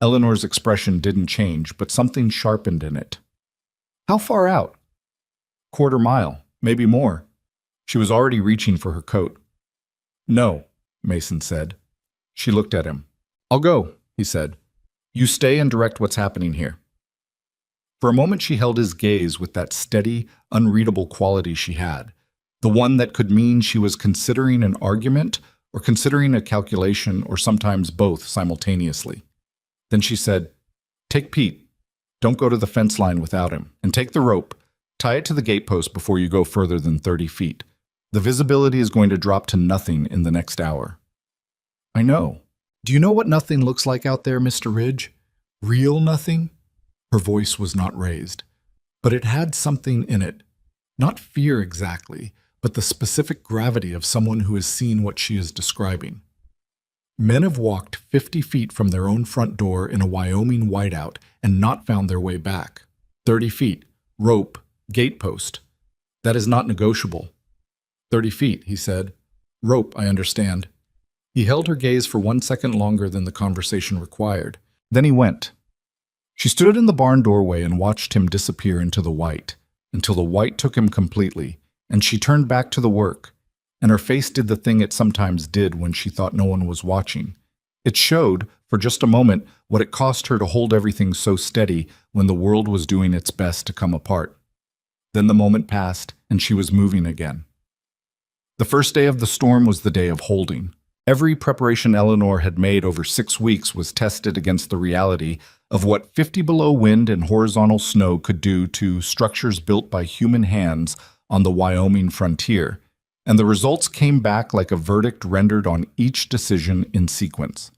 Eleanor's expression didn't change, but something sharpened in it. "How far out?" "Quarter mile, maybe more." She was already reaching for her coat. "No," Mason said. She looked at him. "I'll go," he said. "You stay and direct what's happening here." For a moment she held his gaze with that steady, unreadable quality she had, the one that could mean she was considering an argument or considering a calculation or sometimes both simultaneously. Then she said, "Take Pete. Don't go to the fence line without him. And take the rope. Tie it to the gatepost before you go further than 30 feet. The visibility is going to drop to nothing in the next hour." "I know. Do you know what nothing looks like out there, Mr. Ridge? Real nothing?" Her voice was not raised, but it had something in it. Not fear exactly, but the specific gravity of someone who has seen what she is describing. Men have walked 50 feet from their own front door in a Wyoming whiteout and not found their way back. 30 feet, rope, gatepost. That is not negotiable. 30 feet, he said. "Rope, I understand." He held her gaze for 1 second longer than the conversation required. Then he went. She stood in the barn doorway and watched him disappear into the white, until the white took him completely, and she turned back to the work. and her face did the thing it sometimes did when she thought no one was watching. It showed, for just a moment, what it cost her to hold everything so steady when the world was doing its best to come apart. Then the moment passed, and she was moving again. The first day of the storm was the day of holding. Every preparation Eleanor had made over 6 weeks was tested against the reality of what 50 below wind and horizontal snow could do to structures built by human hands on the Wyoming frontier, and the results came back like a verdict rendered on each decision in sequence.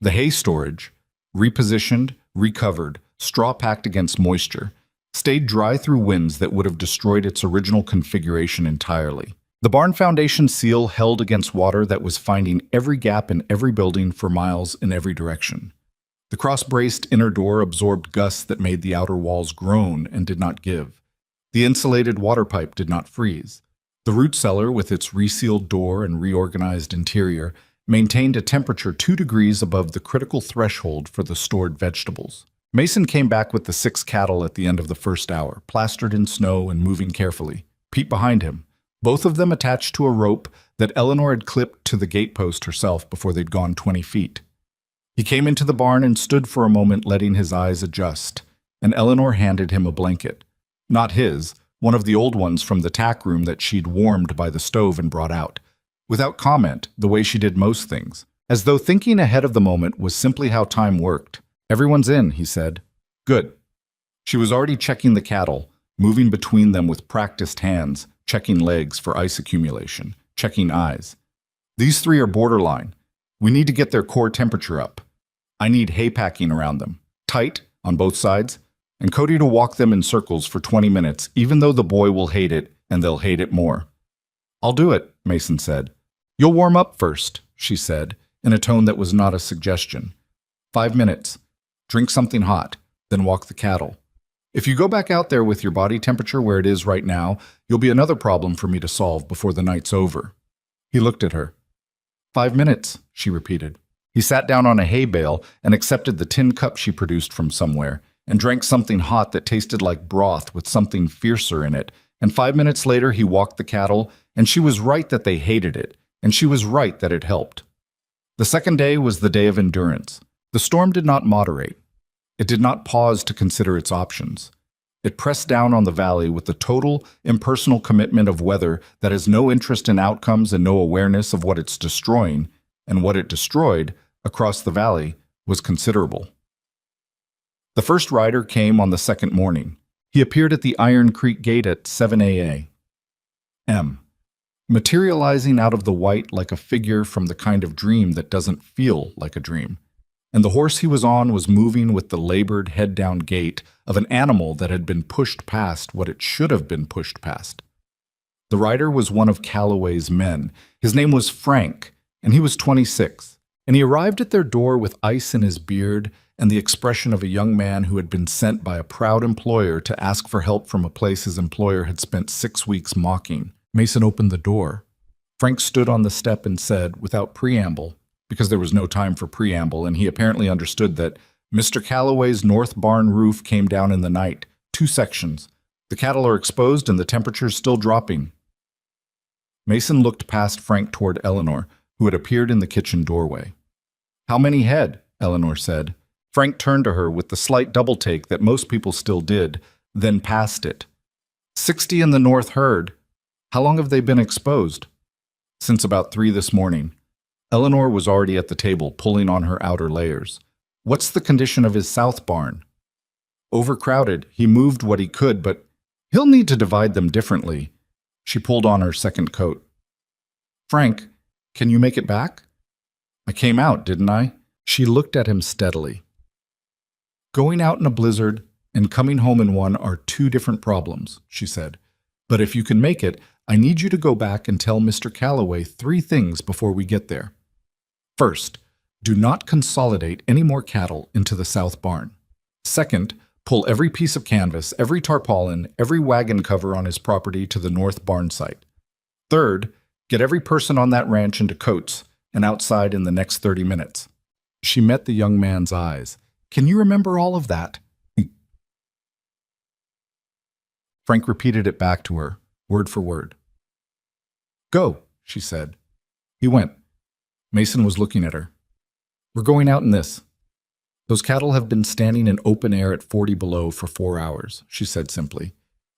The hay storage, repositioned, recovered, straw packed against moisture, stayed dry through winds that would have destroyed its original configuration entirely. The barn foundation seal held against water that was finding every gap in every building for miles in every direction. The cross-braced inner door absorbed gusts that made the outer walls groan and did not give. The insulated water pipe did not freeze. The root cellar, with its resealed door and reorganized interior, maintained a temperature 2 degrees above the critical threshold for the stored vegetables. Mason came back with the 6 cattle at the end of the first hour, plastered in snow and moving carefully. Pete behind him, both of them attached to a rope that Eleanor had clipped to the gatepost herself before they'd gone 20 feet. He came into the barn and stood for a moment, letting his eyes adjust, and Eleanor handed him a blanket. Not his, one of the old ones from the tack room that she'd warmed by the stove and brought out, without comment, the way she did most things, as though thinking ahead of the moment was simply how time worked. "Everyone's in," he said. "Good." She was already checking the cattle, moving between them with practiced hands, checking legs for ice accumulation, checking eyes. "These 3 are borderline. We need to get their core temperature up. I need hay packing around them, tight on both sides, and Cody to walk them in circles for 20 minutes, even though the boy will hate it and they'll hate it more." "I'll do it," Mason said. "You'll warm up first," she said, in a tone that was not a suggestion. 5 minutes. Drink something hot, then walk the cattle. If you go back out there with your body temperature where it is right now, you'll be another problem for me to solve before the night's over." He looked at her. 5 minutes, she repeated. He sat down on a hay bale and accepted the tin cup she produced from somewhere, and drank something hot that tasted like broth with something fiercer in it, and 5 minutes later he walked the cattle, and she was right that they hated it, and she was right that it helped. The second day was the day of endurance. The storm did not moderate. It did not pause to consider its options. It pressed down on the valley with the total, impersonal commitment of weather that has no interest in outcomes and no awareness of what it's destroying, and what it destroyed, across the valley, was considerable. The first rider came on the second morning. He appeared at the Iron Creek Gate at 7 a.m., materializing out of the white like a figure from the kind of dream that doesn't feel like a dream. And the horse he was on was moving with the labored, head-down gait of an animal that had been pushed past what it should have been pushed past. The rider was one of Calloway's men. His name was Frank, and he was 26, and he arrived at their door with ice in his beard and the expression of a young man who had been sent by a proud employer to ask for help from a place his employer had spent 6 weeks mocking. Mason opened the door. Frank stood on the step and said, without preamble, because there was no time for preamble, and he apparently understood that Mr. Calloway's north barn roof came down in the night, 2 sections. The cattle are exposed and the temperature's still dropping. Mason looked past Frank toward Eleanor, who had appeared in the kitchen doorway. "How many head?" Eleanor said. Frank turned to her with the slight double take that most people still did, then passed it. 60 in the north herd. How long have they been exposed?" "Since about 3 this morning." Eleanor was already at the table, pulling on her outer layers. "What's the condition of his south barn?" "Overcrowded. He moved what he could, but he'll need to divide them differently." She pulled on her second coat. "Frank, can you make it back?" "I came out, didn't I?" She looked at him steadily. "Going out in a blizzard and coming home in one are 2 different problems," she said. "But if you can make it, I need you to go back and tell Mr. Calloway 3 things before we get there. First, do not consolidate any more cattle into the south barn. Second, pull every piece of canvas, every tarpaulin, every wagon cover on his property to the north barn site. Third, get every person on that ranch into coats and outside in the next 30 minutes. She met the young man's eyes. "Can you remember all of that?" Frank repeated it back to her, word for word. "Go," she said. He went. Mason was looking at her. We're going out in this. Those cattle have been standing in open air at 40 below for 4 hours, she said simply.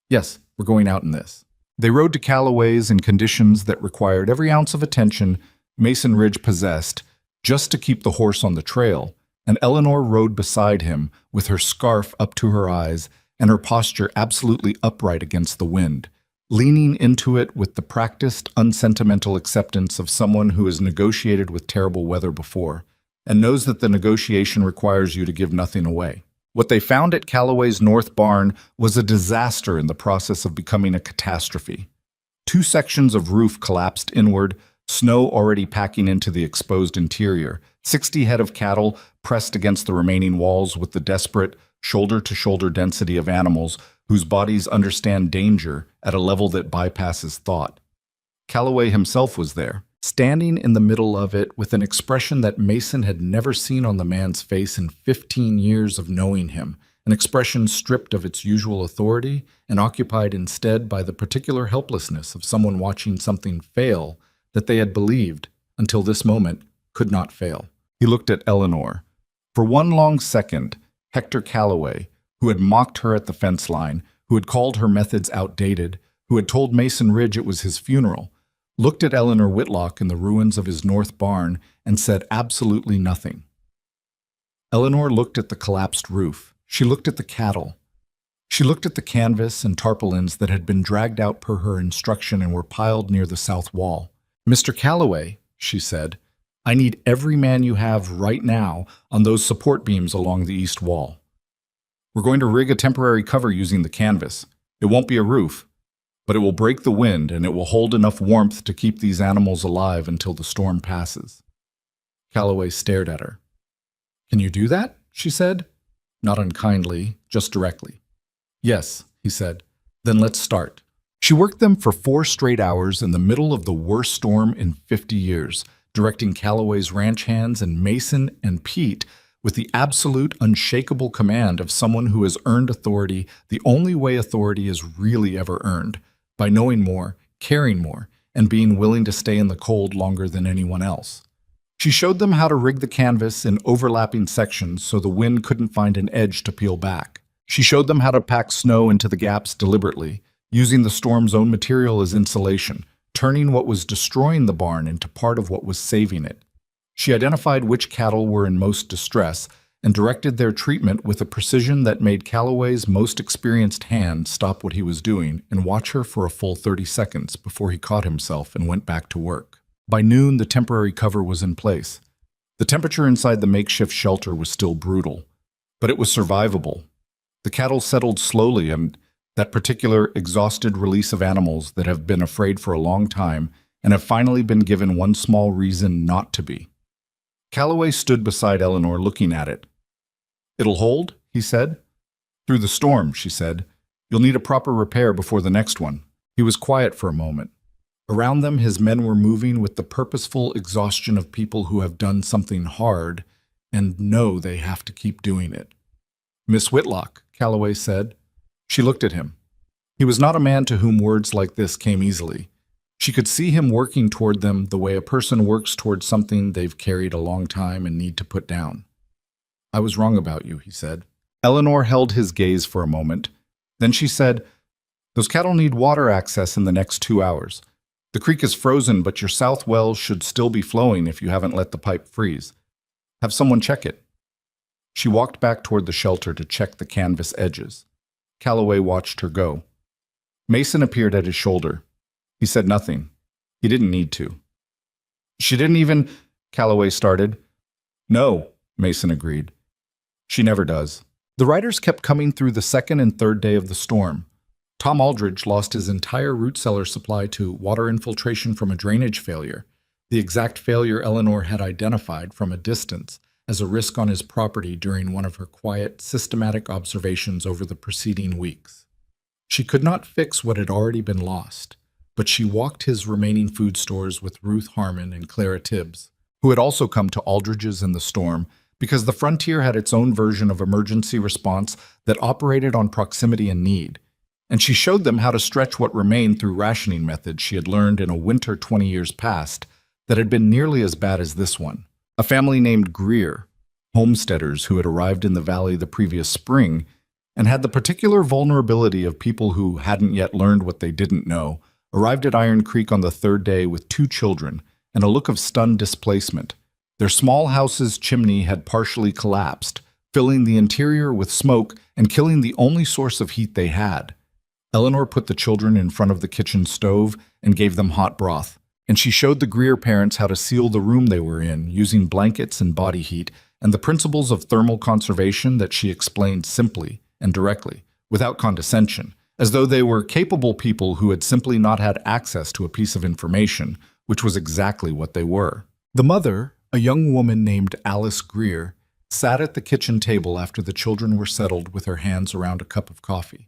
Yes, we're going out in this. They rode to Calloway's in conditions that required every ounce of attention Mason Ridge possessed just to keep the horse on the trail, and Eleanor rode beside him with her scarf up to her eyes and her posture absolutely upright against the wind, leaning into it with the practiced, unsentimental acceptance of someone who has negotiated with terrible weather before and knows that the negotiation requires you to give nothing away. What they found at Calloway's North Barn was a disaster in the process of becoming a catastrophe. 2 sections of roof collapsed inward, snow already packing into the exposed interior, 60 head of cattle pressed against the remaining walls with the desperate, shoulder-to-shoulder density of animals whose bodies understand danger at a level that bypasses thought. Calloway himself was there, standing in the middle of it with an expression that Mason had never seen on the man's face in 15 years of knowing him, an expression stripped of its usual authority and occupied instead by the particular helplessness of someone watching something fail that they had believed, until this moment, could not fail. He looked at Eleanor. For one long second, Hector Calloway, who had mocked her at the fence line, who had called her methods outdated, who had told Mason Ridge it was his funeral, looked at Eleanor Whitlock in the ruins of his north barn and said absolutely nothing. Eleanor looked at the collapsed roof. She looked at the cattle. She looked at the canvas and tarpaulins that had been dragged out per her instruction and were piled near the south wall. Mr. Calloway, she said, I need every man you have right now on those support beams along the east wall. We're going to rig a temporary cover using the canvas. It won't be a roof, but it will break the wind and it will hold enough warmth to keep these animals alive until the storm passes. Calloway stared at her. Can you do that? She said. Not unkindly, just directly. Yes, he said. Then let's start. She worked them for 4 straight hours in the middle of the worst storm in 50 years, directing Calloway's ranch hands and Mason and Pete with the absolute, unshakable command of someone who has earned authority the only way authority is really ever earned, by knowing more, caring more, and being willing to stay in the cold longer than anyone else. She showed them how to rig the canvas in overlapping sections so the wind couldn't find an edge to peel back. She showed them how to pack snow into the gaps deliberately, using the storm's own material as insulation, turning what was destroying the barn into part of what was saving it. She identified which cattle were in most distress and directed their treatment with a precision that made Calloway's most experienced hand stop what he was doing and watch her for a full 30 seconds before he caught himself and went back to work. By noon, the temporary cover was in place. The temperature inside the makeshift shelter was still brutal, but it was survivable. The cattle settled slowly, and that particular exhausted release of animals that have been afraid for a long time and have finally been given one small reason not to be. Calloway stood beside Eleanor looking at it. It'll hold, he said. Through the storm, she said. You'll need a proper repair before the next one. He was quiet for a moment. Around them, his men were moving with the purposeful exhaustion of people who have done something hard and know they have to keep doing it. Miss Whitlock, Calloway said. She looked at him. He was not a man to whom words like this came easily. She could see him working toward them the way a person works toward something they've carried a long time and need to put down. I was wrong about you, he said. Eleanor held his gaze for a moment. Then she said, Those cattle need water access in the next 2 hours. The creek is frozen, but your south well should still be flowing if you haven't let the pipe freeze. Have someone check it. She walked back toward the shelter to check the canvas edges. Calloway watched her go. Mason appeared at his shoulder. He said nothing. He didn't need to. She didn't even, Calloway started. No, Mason agreed. She never does. The riders kept coming through the second and third day of the storm. Tom Aldridge lost his entire root cellar supply to water infiltration from a drainage failure, the exact failure Eleanor had identified from a distance as a risk on his property during one of her quiet, systematic observations over the preceding weeks. She could not fix what had already been lost, but she walked his remaining food stores with Ruth Harmon and Clara Tibbs, who had also come to Aldridge's in the storm because the frontier had its own version of emergency response that operated on proximity and need. and she showed them how to stretch what remained through rationing methods she had learned in a winter 20 years past that had been nearly as bad as this one. A family named Greer, homesteaders who had arrived in the valley the previous spring and had the particular vulnerability of people who hadn't yet learned what they didn't know, arrived at Iron Creek on the third day with 2 children and a look of stunned displacement. Their small house's chimney had partially collapsed, filling the interior with smoke and killing the only source of heat they had. Eleanor put the children in front of the kitchen stove and gave them hot broth, and she showed the Greer parents how to seal the room they were in using blankets and body heat and the principles of thermal conservation that she explained simply and directly, without condescension, as though they were capable people who had simply not had access to a piece of information, which was exactly what they were. The mother, a young woman named Alice Greer, sat at the kitchen table after the children were settled with her hands around a cup of coffee,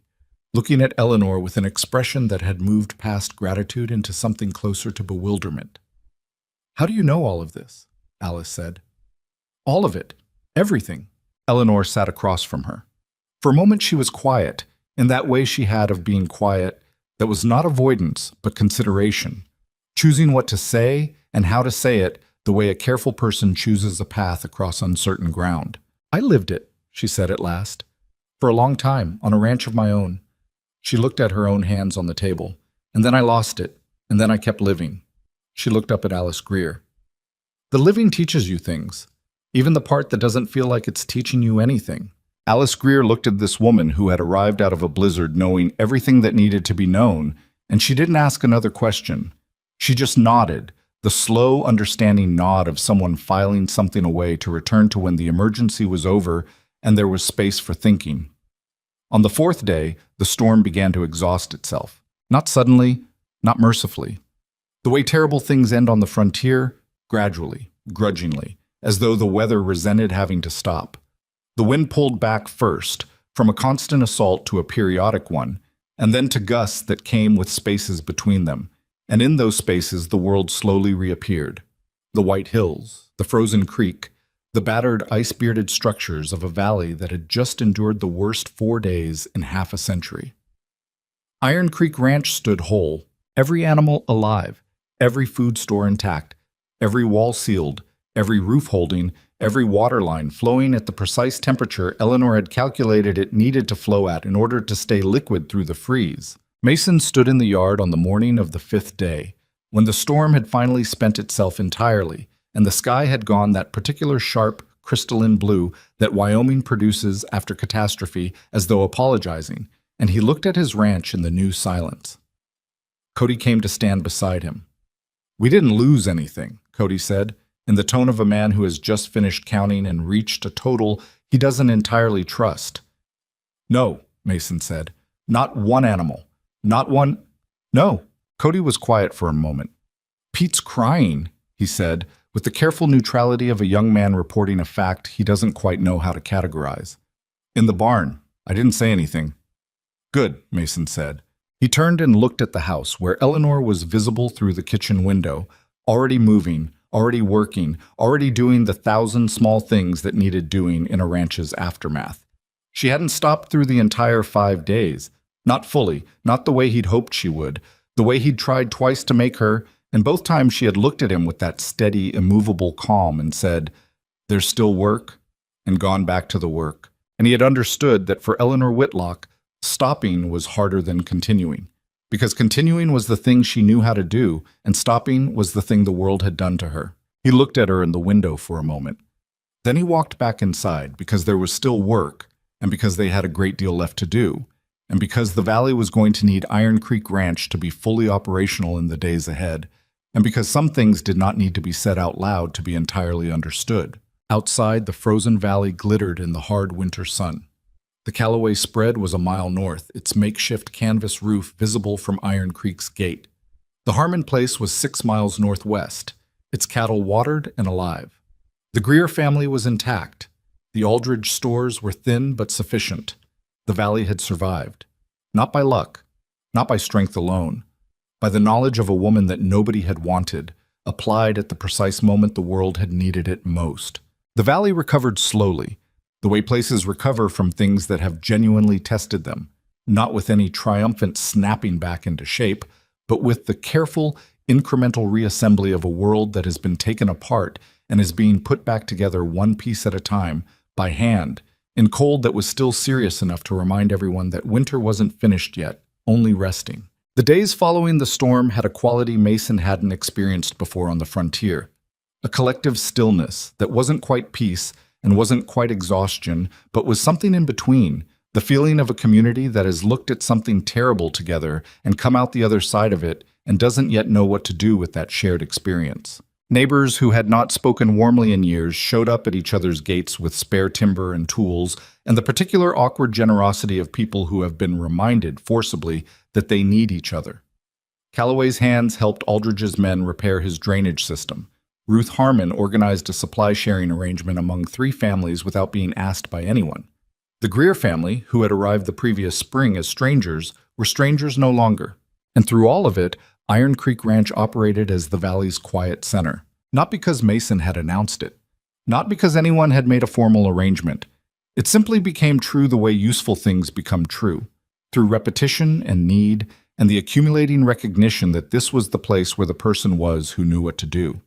looking at Eleanor with an expression that had moved past gratitude into something closer to bewilderment. "How do you know all of this?" Alice said. "All of it. Everything." Eleanor sat across from her. For a moment she was quiet, in that way she had of being quiet that was not avoidance but consideration, choosing what to say and how to say it the way a careful person chooses a path across uncertain ground. "I lived it," she said at last, "for a long time, on a ranch of my own." She looked at her own hands on the table, and then I lost it, and then I kept living. She looked up at Alice Greer. "The living teaches you things, even the part that doesn't feel like it's teaching you anything." Alice Greer looked at this woman who had arrived out of a blizzard knowing everything that needed to be known, and she didn't ask another question. She just nodded, the slow, understanding nod of someone filing something away to return to when the emergency was over and there was space for thinking. On the 4th day, the storm began to exhaust itself. Not suddenly, not mercifully. The way terrible things end on the frontier, gradually, grudgingly, as though the weather resented having to stop. The wind pulled back first, from a constant assault to a periodic one, and then to gusts that came with spaces between them, and in those spaces the world slowly reappeared. The white hills, the frozen creek, the battered ice-bearded structures of a valley that had just endured the worst 4 days in half a century. Iron Creek Ranch stood whole, every animal alive, every food store intact, every wall sealed, every roof holding, every water line flowing at the precise temperature Eleanor had calculated it needed to flow at in order to stay liquid through the freeze. Mason stood in the yard on the morning of the 5th day, when the storm had finally spent itself entirely, and the sky had gone that particular sharp, crystalline blue that Wyoming produces after catastrophe, as though apologizing, and he looked at his ranch in the new silence. Cody came to stand beside him. "We didn't lose anything," Cody said, in the tone of a man who has just finished counting and reached a total he doesn't entirely trust. "No," Mason said. "Not one animal. Not one—" "No." Cody was quiet for a moment. "Pete's crying," he said, with the careful neutrality of a young man reporting a fact he doesn't quite know how to categorize. "In the barn. I didn't say anything." "Good," Mason said. He turned and looked at the house, where Eleanor was visible through the kitchen window, already moving, already working, already doing the 1,000 small things that needed doing in a ranch's aftermath. She hadn't stopped through the entire 5 days. Not fully, not the way he'd hoped she would, the way he'd tried twice to make her, and both times she had looked at him with that steady, immovable calm and said, "There's still work," and gone back to the work. And he had understood that for Eleanor Whitlock, stopping was harder than continuing, because continuing was the thing she knew how to do, and stopping was the thing the world had done to her. He looked at her in the window for a moment. Then he walked back inside, because there was still work, and because they had a great deal left to do, and because the valley was going to need Iron Creek Ranch to be fully operational in the days ahead, and because some things did not need to be said out loud to be entirely understood. Outside, the frozen valley glittered in the hard winter sun. The Callaway spread was a mile north, its makeshift canvas roof visible from Iron Creek's gate. The Harmon place was 6 miles northwest, its cattle watered and alive. The Greer family was intact. The Aldridge stores were thin but sufficient. The valley had survived. Not by luck, not by strength alone, by the knowledge of a woman that nobody had wanted, applied at the precise moment the world had needed it most. The valley recovered slowly, the way places recover from things that have genuinely tested them. not with any triumphant snapping back into shape, but with the careful, incremental reassembly of a world that has been taken apart and is being put back together one piece at a time, by hand, in cold that was still serious enough to remind everyone that winter wasn't finished yet, only resting. The days following the storm had a quality Mason hadn't experienced before on the frontier. A collective stillness that wasn't quite peace and wasn't quite exhaustion, but was something in between, the feeling of a community that has looked at something terrible together and come out the other side of it and doesn't yet know what to do with that shared experience. Neighbors who had not spoken warmly in years showed up at each other's gates with spare timber and tools, and the particular awkward generosity of people who have been reminded forcibly that they need each other. Calloway's hands helped Aldridge's men repair his drainage system. Ruth Harmon organized a supply-sharing arrangement among 3 families without being asked by anyone. The Greer family, who had arrived the previous spring as strangers, were strangers no longer. And through all of it, Iron Creek Ranch operated as the valley's quiet center. Not because Mason had announced it. Not because anyone had made a formal arrangement. It simply became true the way useful things become true. Through repetition and need, and the accumulating recognition that this was the place where the person was who knew what to do.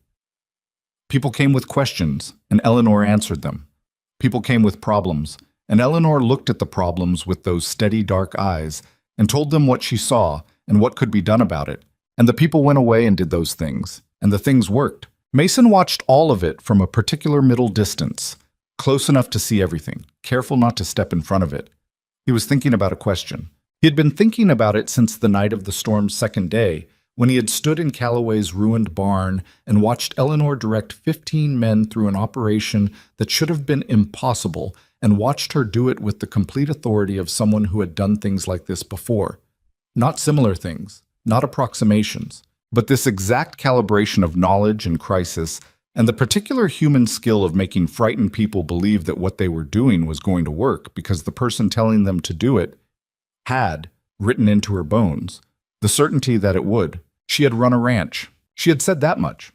People came with questions, and Eleanor answered them. People came with problems, and Eleanor looked at the problems with those steady dark eyes and told them what she saw and what could be done about it. And the people went away and did those things, and the things worked. Mason watched all of it from a particular middle distance, close enough to see everything, careful not to step in front of it. He was thinking about a question. He had been thinking about it since the night of the storm's second day, when he had stood in Calloway's ruined barn and watched Eleanor direct 15 men through an operation that should have been impossible, and watched her do it with the complete authority of someone who had done things like this before. Not similar things. Not approximations, but this exact calibration of knowledge and crisis, and the particular human skill of making frightened people believe that what they were doing was going to work because the person telling them to do it had, written into her bones, the certainty that it would. She had run a ranch. She had said that much.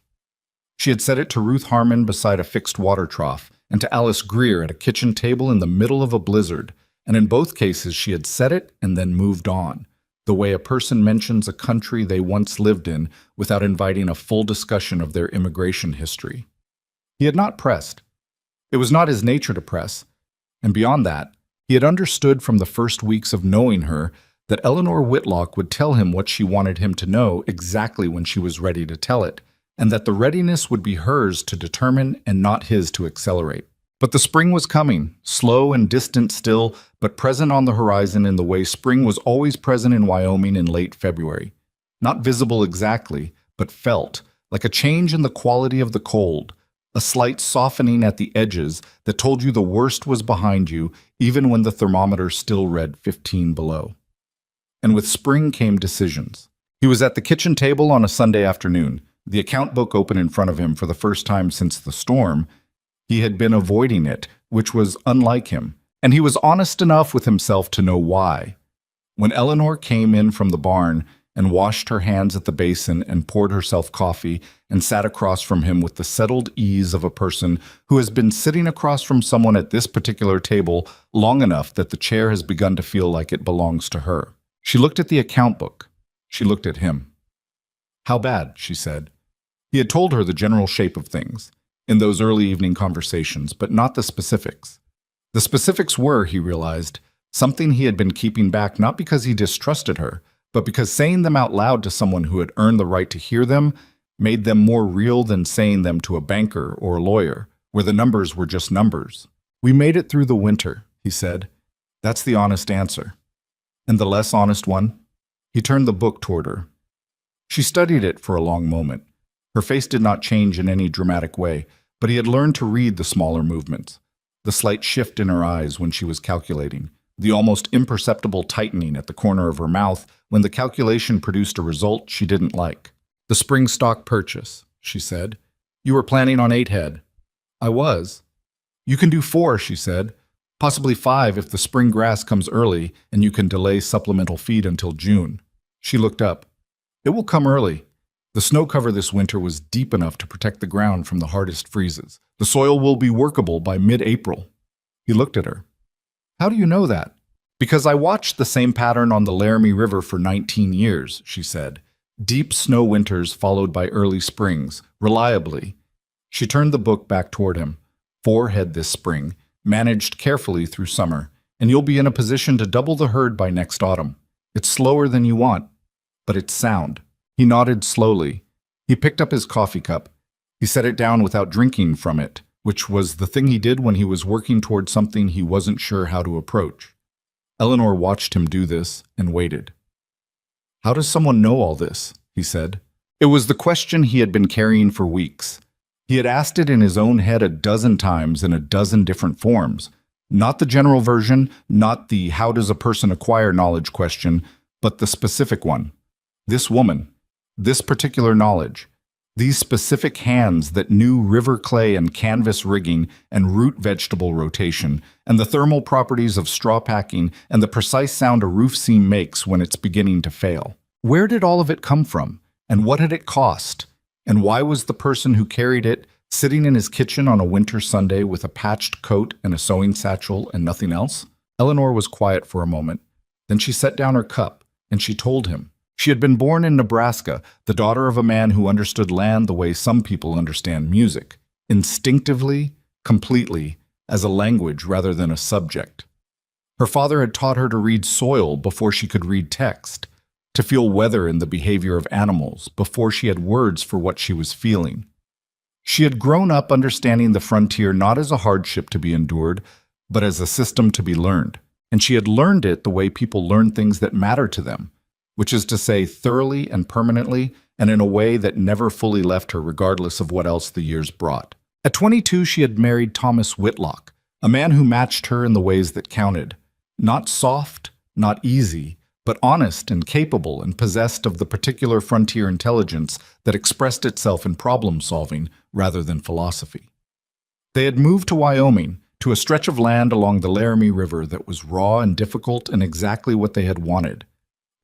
She had said it to Ruth Harmon beside a fixed water trough, and to Alice Greer at a kitchen table in the middle of a blizzard, and in both cases she had said it and then moved on. The way a person mentions a country they once lived in without inviting a full discussion of their immigration history. He had not pressed. It was not his nature to press. And beyond that, he had understood from the first weeks of knowing her that Eleanor Whitlock would tell him what she wanted him to know exactly when she was ready to tell it, and that the readiness would be hers to determine and not his to accelerate. But the spring was coming, slow and distant still, but present on the horizon in the way spring was always present in Wyoming in late February. Not visible exactly, but felt, like a change in the quality of the cold, a slight softening at the edges that told you the worst was behind you, even when the thermometer still read 15 below. And with spring came decisions. He was at the kitchen table on a Sunday afternoon, the account book open in front of him for the first time since the storm. He had been avoiding it, which was unlike him, and he was honest enough with himself to know why. When Eleanor came in from the barn and washed her hands at the basin and poured herself coffee and sat across from him with the settled ease of a person who has been sitting across from someone at this particular table long enough that the chair has begun to feel like it belongs to her. She looked at the account book. She looked at him. "How bad?" she said. He had told her the general shape of things in those early evening conversations, but not the specifics. The specifics were, he realized, something he had been keeping back not because he distrusted her, but because saying them out loud to someone who had earned the right to hear them made them more real than saying them to a banker or a lawyer, where the numbers were just numbers. "We made it through the winter," he said. "That's the honest answer." "And the less honest one?" He turned the book toward her. She studied it for a long moment. Her face did not change in any dramatic way, but he had learned to read the smaller movements, the slight shift in her eyes when she was calculating, the almost imperceptible tightening at the corner of her mouth when the calculation produced a result she didn't like. "The spring stock purchase," she said. "You were planning on 8 head." "I was." "You can do 4, she said. "Possibly 5 if the spring grass comes early and you can delay supplemental feed until June." She looked up. "It will come early. The snow cover this winter was deep enough to protect the ground from the hardest freezes. The soil will be workable by mid-April." He looked at her. "How do you know that?" Because I watched the same pattern on the Laramie River for 19 years, she said. Deep snow winters followed by early springs, reliably. She turned the book back toward him. 4 head this spring, managed carefully through summer, and you'll be in a position to double the herd by next autumn. It's slower than you want, but it's sound. He nodded slowly. He picked up his coffee cup. He set it down without drinking from it, which was the thing he did when he was working toward something he wasn't sure how to approach. Eleanor watched him do this and waited. "How does someone know all this?" he said. It was the question he had been carrying for weeks. He had asked it in his own head a dozen times in a dozen different forms. Not the general version, not the "how does a person acquire knowledge" question, but the specific one. This woman, this particular knowledge, these specific hands that knew river clay and canvas rigging and root vegetable rotation, and the thermal properties of straw packing and the precise sound a roof seam makes when it's beginning to fail. Where did all of it come from? And what had it cost? And why was the person who carried it sitting in his kitchen on a winter Sunday with a patched coat and a sewing satchel and nothing else? Eleanor was quiet for a moment. Then she set down her cup, and she told him. She had been born in Nebraska, the daughter of a man who understood land the way some people understand music, instinctively, completely, as a language rather than a subject. Her father had taught her to read soil before she could read text, to feel weather in the behavior of animals before she had words for what she was feeling. She had grown up understanding the frontier not as a hardship to be endured, but as a system to be learned. And she had learned it the way people learn things that matter to them, which is to say thoroughly and permanently, and in a way that never fully left her regardless of what else the years brought. At 22, she had married Thomas Whitlock, a man who matched her in the ways that counted. Not soft, not easy, but honest and capable and possessed of the particular frontier intelligence that expressed itself in problem-solving rather than philosophy. They had moved to Wyoming, to a stretch of land along the Laramie River that was raw and difficult and exactly what they had wanted.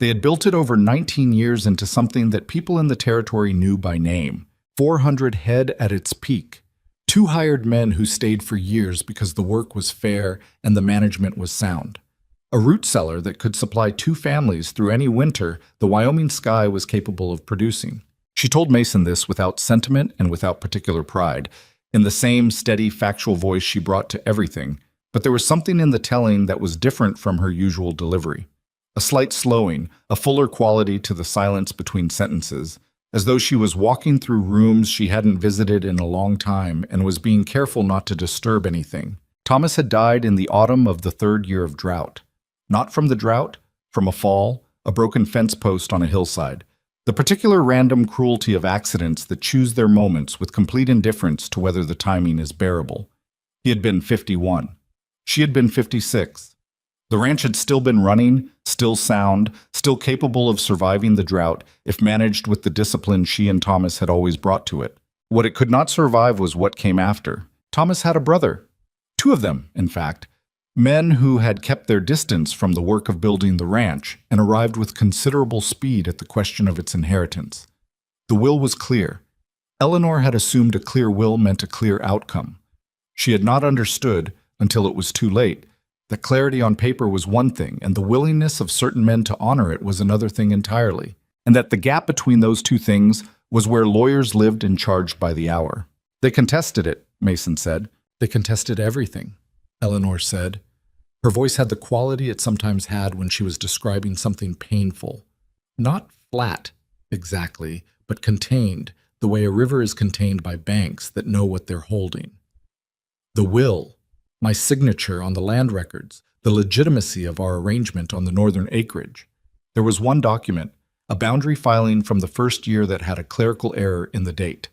They had built it over 19 years into something that people in the territory knew by name. 400 head at its peak. 2 hired men who stayed for years because the work was fair and the management was sound. A root cellar that could supply 2 families through any winter the Wyoming sky was capable of producing. She told Mason this without sentiment and without particular pride, in the same steady, factual voice she brought to everything, but there was something in the telling that was different from her usual delivery. A slight slowing, a fuller quality to the silence between sentences, as though she was walking through rooms she hadn't visited in a long time and was being careful not to disturb anything. Thomas had died in the autumn of the 3rd year of drought. Not from the drought, from a fall, a broken fence post on a hillside. The particular random cruelty of accidents that choose their moments with complete indifference to whether the timing is bearable. He had been 51. She had been 56. The ranch had still been running, still sound, still capable of surviving the drought if managed with the discipline she and Thomas had always brought to it. What it could not survive was what came after. Thomas had a brother. 2 of them, in fact. Men who had kept their distance from the work of building the ranch and arrived with considerable speed at the question of its inheritance. The will was clear. Eleanor had assumed a clear will meant a clear outcome. She had not understood, until it was too late, that clarity on paper was one thing and the willingness of certain men to honor it was another thing entirely, and that the gap between those 2 things was where lawyers lived and charged by the hour. They contested it, Mason said. They contested everything, Eleanor said. Her voice had the quality it sometimes had when she was describing something painful. Not flat, exactly, but contained, the way a river is contained by banks that know what they're holding. The will, my signature on the land records, the legitimacy of our arrangement on the northern acreage. There was one document, a boundary filing from the 1st year that had a clerical error in the date.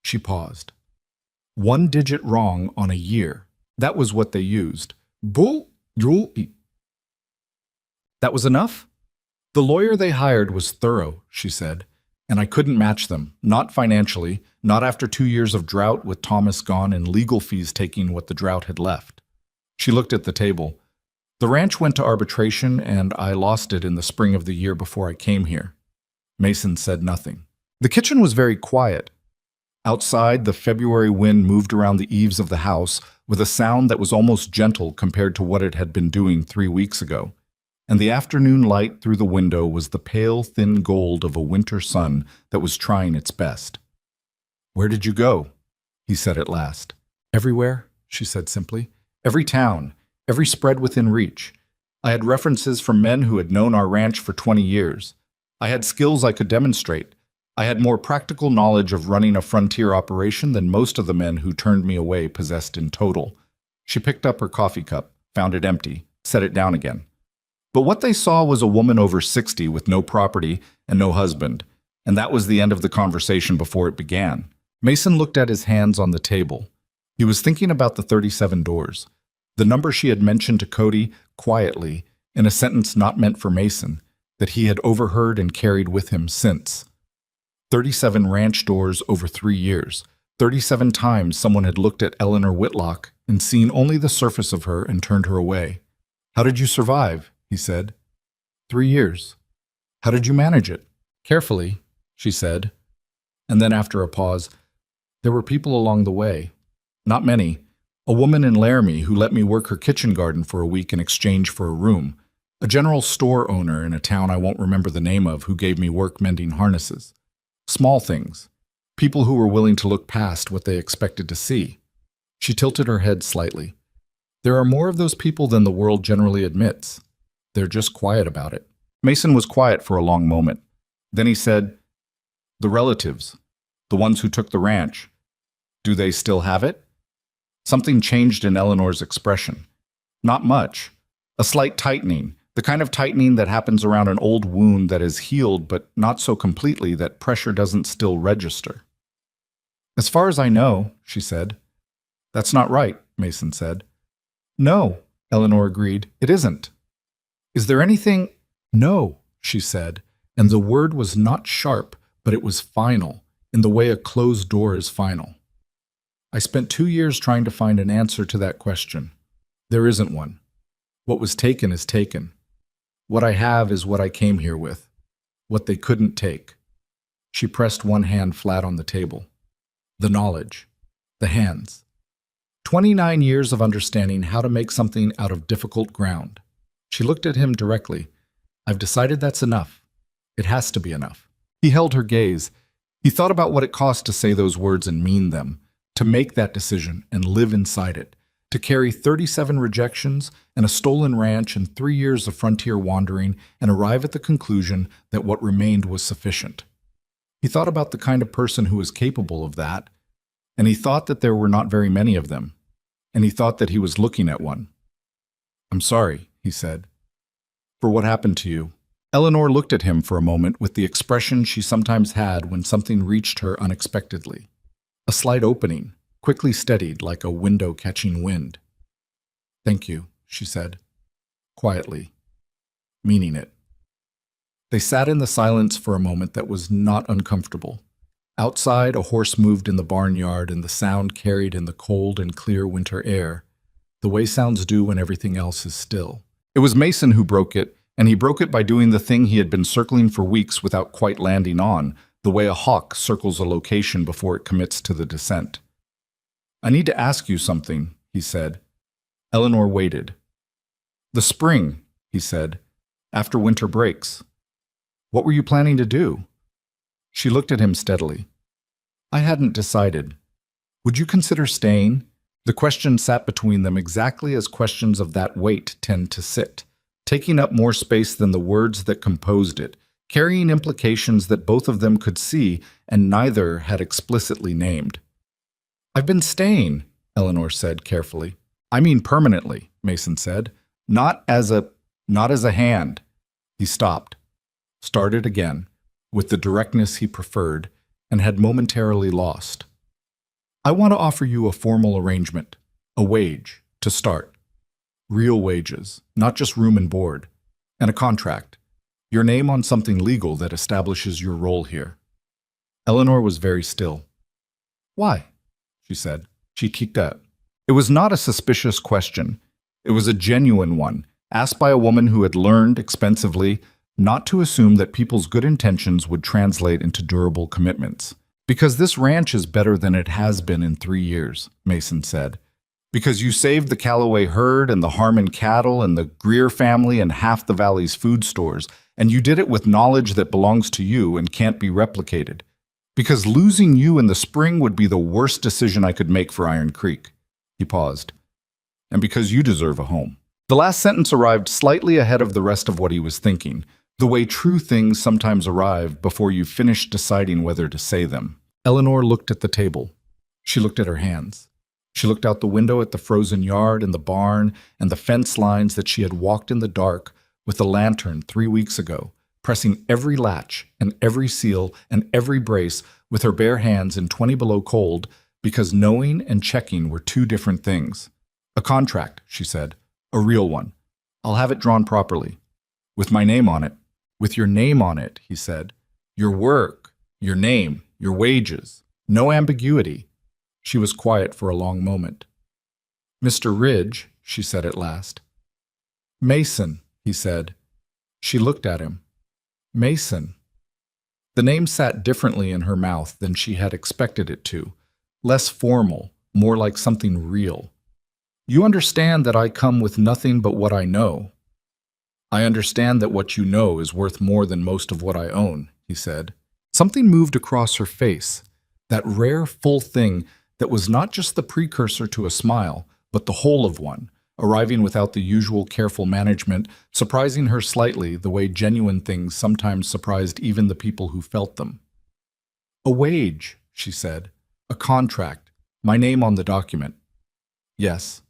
She paused. 1 digit wrong on a year. That was what they used. That was enough? The lawyer they hired was thorough, she said, and I couldn't match them, not financially, not after 2 years of drought with Thomas gone and legal fees taking what the drought had left. She looked at the table. The ranch went to arbitration and I lost it in the spring of the year before I came here. Mason said nothing. The kitchen was very quiet. Outside, the February wind moved around the eaves of the house with a sound that was almost gentle compared to what it had been doing 3 weeks ago. And the afternoon light through the window was the pale, thin gold of a winter sun that was trying its best. "Where did you go?" he said at last. "Everywhere," she said simply. "Every town, every spread within reach. I had references from men who had known our ranch for 20 years. I had skills I could demonstrate. I had more practical knowledge of running a frontier operation than most of the men who turned me away possessed in total." She picked up her coffee cup, found it empty, set it down again. But what they saw was a woman over 60 with no property and no husband, and that was the end of the conversation before it began. Mason looked at his hands on the table. He was thinking about the 37 doors, the number she had mentioned to Cody quietly in a sentence not meant for Mason, that he had overheard and carried with him since. 37 ranch doors over 3 years. 37 times someone had looked at Eleanor Whitlock and seen only the surface of her and turned her away. "How did you survive?" he said. 3 years. "How did you manage it?" "Carefully," she said. And then after a pause, "There were people along the way. Not many. A woman in Laramie who let me work her kitchen garden for a week in exchange for a room. A general store owner in a town I won't remember the name of who gave me work mending harnesses. Small things. People who were willing to look past what they expected to see." She tilted her head slightly. "There are more of those people than the world generally admits. They're just quiet about it." Mason was quiet for a long moment. Then he said, "The relatives, the ones who took the ranch, do they still have it?" Something changed in Eleanor's expression. Not much. A slight tightening, the kind of tightening that happens around an old wound that is healed but not so completely that pressure doesn't still register. "As far as I know," she said. "That's not right," Mason said. "No," Eleanor agreed, "it isn't." "Is there anything—" "No," she said, and the word was not sharp, but it was final, in the way a closed door is final. "I spent 2 years trying to find an answer to that question. There isn't one. What was taken is taken. What I have is what I came here with. What they couldn't take." She pressed one hand flat on the table. The knowledge. The hands. 29 years of understanding how to make something out of difficult ground. She looked at him directly. "I've decided that's enough. It has to be enough." He held her gaze. He thought about what it cost to say those words and mean them, to make that decision and live inside it, to carry 37 rejections and a stolen ranch and 3 years of frontier wandering and arrive at the conclusion that what remained was sufficient. He thought about the kind of person who was capable of that, and he thought that there were not very many of them, and he thought that he was looking at one. "I'm sorry," he said, "for what happened to you." Eleanor looked at him for a moment with the expression she sometimes had when something reached her unexpectedly. A slight opening, quickly steadied like a window catching wind. "Thank you," she said, quietly, meaning it. They sat in the silence for a moment that was not uncomfortable. Outside, a horse moved in the barnyard and the sound carried in the cold and clear winter air, the way sounds do when everything else is still. It was Mason who broke it, and he broke it by doing the thing he had been circling for weeks without quite landing on, the way a hawk circles a location before it commits to the descent. "I need to ask you something," he said. Eleanor waited. "The spring," he said, "after winter breaks. What were you planning to do?" She looked at him steadily. "I hadn't decided. Would you consider staying?" The question sat between them exactly as questions of that weight tend to sit, taking up more space than the words that composed it, carrying implications that both of them could see and neither had explicitly named. "I've been staying," Eleanor said carefully. "I mean permanently," Mason said. Not as a hand." He stopped, started again, with the directness he preferred, and had momentarily lost. "I want to offer you a formal arrangement, a wage, to start. Real wages, not just room and board, and a contract. Your name on something legal that establishes your role here." Eleanor was very still. "Why?" she said. She kicked out. It was not a suspicious question. It was a genuine one, asked by a woman who had learned expensively not to assume that people's good intentions would translate into durable commitments. "Because this ranch is better than it has been in 3 years," Mason said. Because you saved the Callaway herd and the Harmon cattle and the Greer family and half the valley's food stores, and you did it with knowledge that belongs to you and can't be replicated. Because losing you in the spring would be the worst decision I could make for Iron Creek. He paused. And because you deserve a home. The last sentence arrived slightly ahead of the rest of what he was thinking, the way true things sometimes arrive before you've finished deciding whether to say them. Eleanor looked at the table. She looked at her hands. She looked out the window at the frozen yard and the barn and the fence lines that she had walked in the dark with a lantern 3 weeks ago, pressing every latch and every seal and every brace with her bare hands in 20 below cold, because knowing and checking were two different things. A contract, she said, a real one. I'll have it drawn properly. With my name on it. With your name on it, he said. Your work, your name, your wages. No ambiguity. She was quiet for a long moment. Mr. Ridge, she said at last. Mason, he said. She looked at him. Mason. The name sat differently in her mouth than she had expected it to, less formal, more like something real. You understand that I come with nothing but what I know. I understand that what you know is worth more than most of what I own, he said. Something moved across her face, that rare full thing that was not just the precursor to a smile, but the whole of one, arriving without the usual careful management, surprising her slightly the way genuine things sometimes surprised even the people who felt them. A wage, she said. A contract. My name on the document. Yes.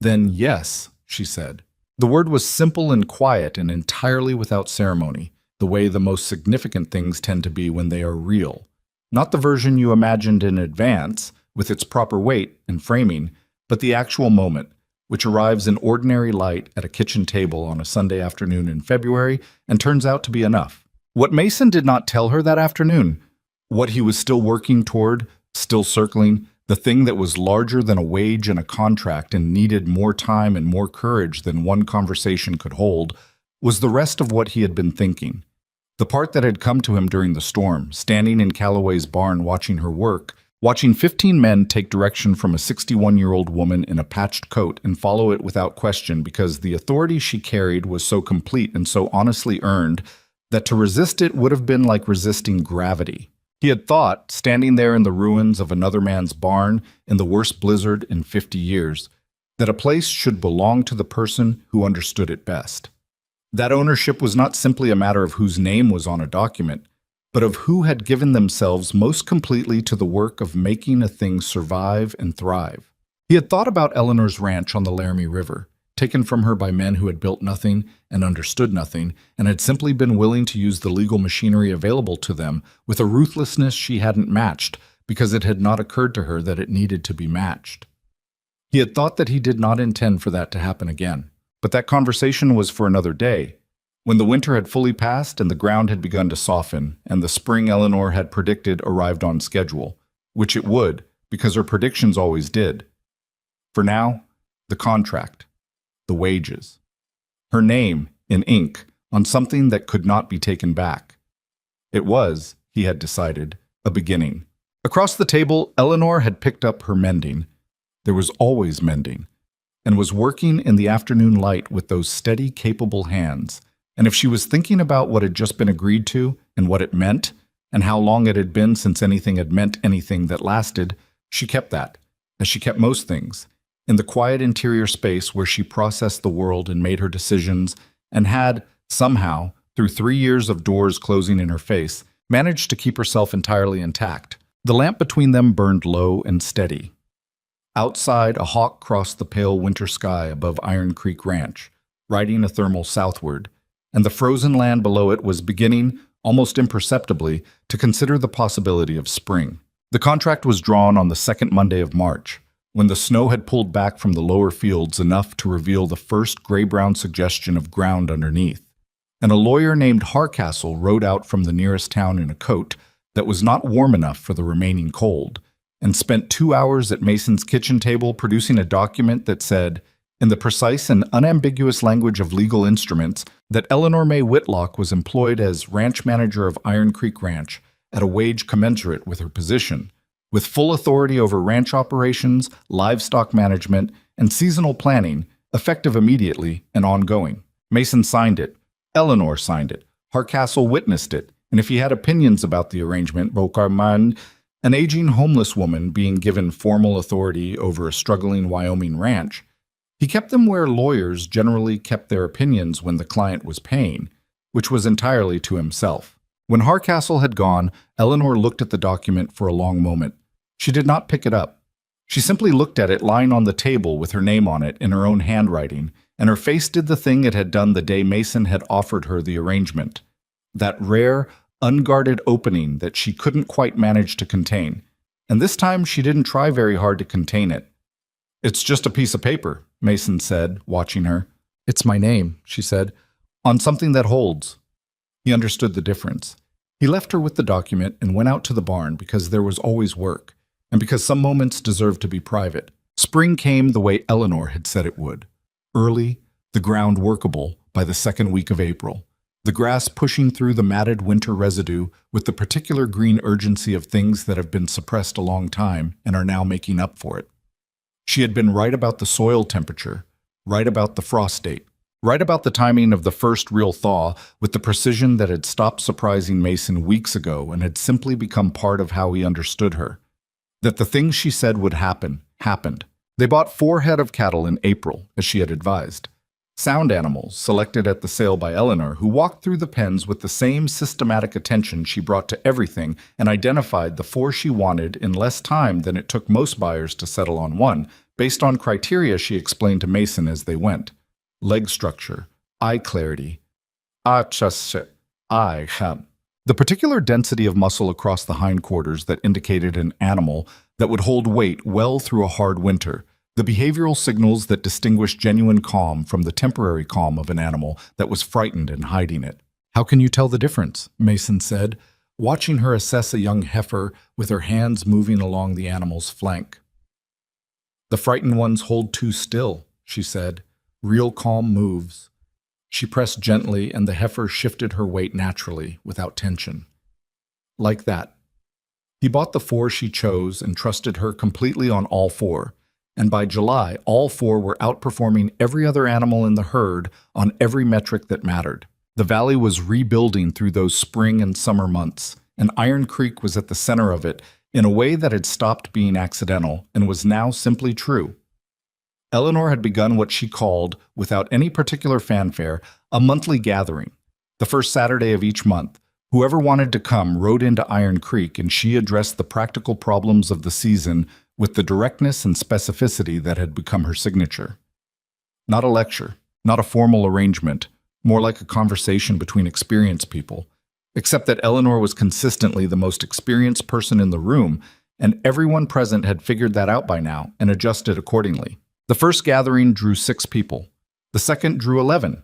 Then yes, she said. The word was simple and quiet and entirely without ceremony, the way the most significant things tend to be when they are real. Not the version you imagined in advance, with its proper weight and framing, but the actual moment, which arrives in ordinary light at a kitchen table on a Sunday afternoon in February and turns out to be enough. What Mason did not tell her that afternoon, what he was still working toward, still circling, the thing that was larger than a wage and a contract and needed more time and more courage than one conversation could hold, was the rest of what he had been thinking. The part that had come to him during the storm, standing in Callaway's barn watching her work, watching 15 men take direction from a 61-year-old woman in a patched coat and follow it without question because the authority she carried was so complete and so honestly earned that to resist it would have been like resisting gravity. He had thought, standing there in the ruins of another man's barn in the worst blizzard in 50 years, that a place should belong to the person who understood it best. That ownership was not simply a matter of whose name was on a document, but of who had given themselves most completely to the work of making a thing survive and thrive. He had thought about Eleanor's ranch on the Laramie River, taken from her by men who had built nothing and understood nothing, and had simply been willing to use the legal machinery available to them with a ruthlessness she hadn't matched because it had not occurred to her that it needed to be matched. He had thought that he did not intend for that to happen again. But that conversation was for another day, when the winter had fully passed and the ground had begun to soften, and the spring Eleanor had predicted arrived on schedule, which it would, because her predictions always did. For now, the contract, the wages. Her name, in ink, on something that could not be taken back. It was, he had decided, a beginning. Across the table, Eleanor had picked up her mending. There was always mending. And was working in the afternoon light with those steady, capable hands. And if she was thinking about what had just been agreed to and what it meant, and how long it had been since anything had meant anything that lasted, she kept that, as she kept most things, in the quiet interior space where she processed the world and made her decisions, and had, somehow, through 3 years of doors closing in her face, managed to keep herself entirely intact. The lamp between them burned low and steady. Outside, a hawk crossed the pale winter sky above Iron Creek Ranch, riding a thermal southward, and the frozen land below it was beginning, almost imperceptibly, to consider the possibility of spring. The contract was drawn on the second Monday of March, when the snow had pulled back from the lower fields enough to reveal the first gray-brown suggestion of ground underneath, and a lawyer named Harcastle rode out from the nearest town in a coat that was not warm enough for the remaining cold, and spent 2 hours at Mason's kitchen table producing a document that said, in the precise and unambiguous language of legal instruments, that Eleanor May Whitlock was employed as ranch manager of Iron Creek Ranch at a wage commensurate with her position, with full authority over ranch operations, livestock management, and seasonal planning, effective immediately and ongoing. Mason signed it. Eleanor signed it. Hardcastle witnessed it. And if he had opinions about the arrangement, Bocarman, an aging homeless woman being given formal authority over a struggling Wyoming ranch, he kept them where lawyers generally kept their opinions when the client was paying, which was entirely to himself. When Hardcastle had gone, Eleanor looked at the document for a long moment. She did not pick it up. She simply looked at it lying on the table with her name on it in her own handwriting, and her face did the thing it had done the day Mason had offered her the arrangement. That rare, unguarded opening that she couldn't quite manage to contain. And this time she didn't try very hard to contain it. "It's just a piece of paper," Mason said, watching her. "It's my name," she said, "on something that holds." He understood the difference. He left her with the document and went out to the barn because there was always work, and because some moments deserved to be private. Spring came the way Eleanor had said it would. Early, the ground workable by the second week of April. The grass pushing through the matted winter residue with the particular green urgency of things that have been suppressed a long time and are now making up for it. She had been right about the soil temperature, right about the frost date, right about the timing of the first real thaw with the precision that had stopped surprising Mason weeks ago and had simply become part of how he understood her. That the things she said would happen, happened. They bought 4 head of cattle in April, as she had advised. Sound animals selected at the sale by Eleanor, who walked through the pens with the same systematic attention she brought to everything and identified the 4 she wanted in less time than it took most buyers to settle on one, based on criteria she explained to Mason as they went. Leg structure, eye clarity, the particular density of muscle across the hindquarters that indicated an animal that would hold weight well through a hard winter, the behavioral signals that distinguish genuine calm from the temporary calm of an animal that was frightened and hiding it. "How can you tell the difference?" Mason said, watching her assess a young heifer with her hands moving along the animal's flank. "The frightened ones hold too still," she said. "Real calm moves." She pressed gently, and the heifer shifted her weight naturally, without tension. Like that. He bought the 4 she chose and trusted her completely on all 4. And by July, all 4 were outperforming every other animal in the herd on every metric that mattered. The valley was rebuilding through those spring and summer months, and Iron Creek was at the center of it in a way that had stopped being accidental and was now simply true. Eleanor had begun what she called, without any particular fanfare, a monthly gathering. The first Saturday of each month, whoever wanted to come rode into Iron Creek, and she addressed the practical problems of the season with the directness and specificity that had become her signature. Not a lecture, not a formal arrangement, more like a conversation between experienced people, except that Eleanor was consistently the most experienced person in the room, and everyone present had figured that out by now and adjusted accordingly. The first gathering drew 6 people. The second drew 11.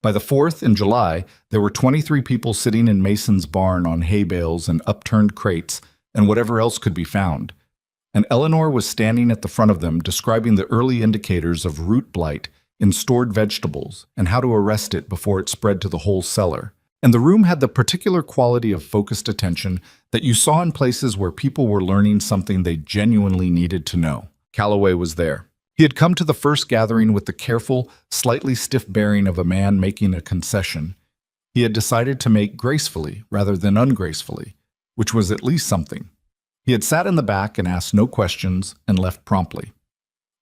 By the 4th, in July, there were 23 people sitting in Mason's barn on hay bales and upturned crates and whatever else could be found. And Eleanor was standing at the front of them describing the early indicators of root blight in stored vegetables and how to arrest it before it spread to the whole cellar. And the room had the particular quality of focused attention that you saw in places where people were learning something they genuinely needed to know. Calloway was there. He had come to the first gathering with the careful, slightly stiff bearing of a man making a concession. He had decided to make gracefully rather than ungracefully, which was at least something. He had sat in the back and asked no questions and left promptly.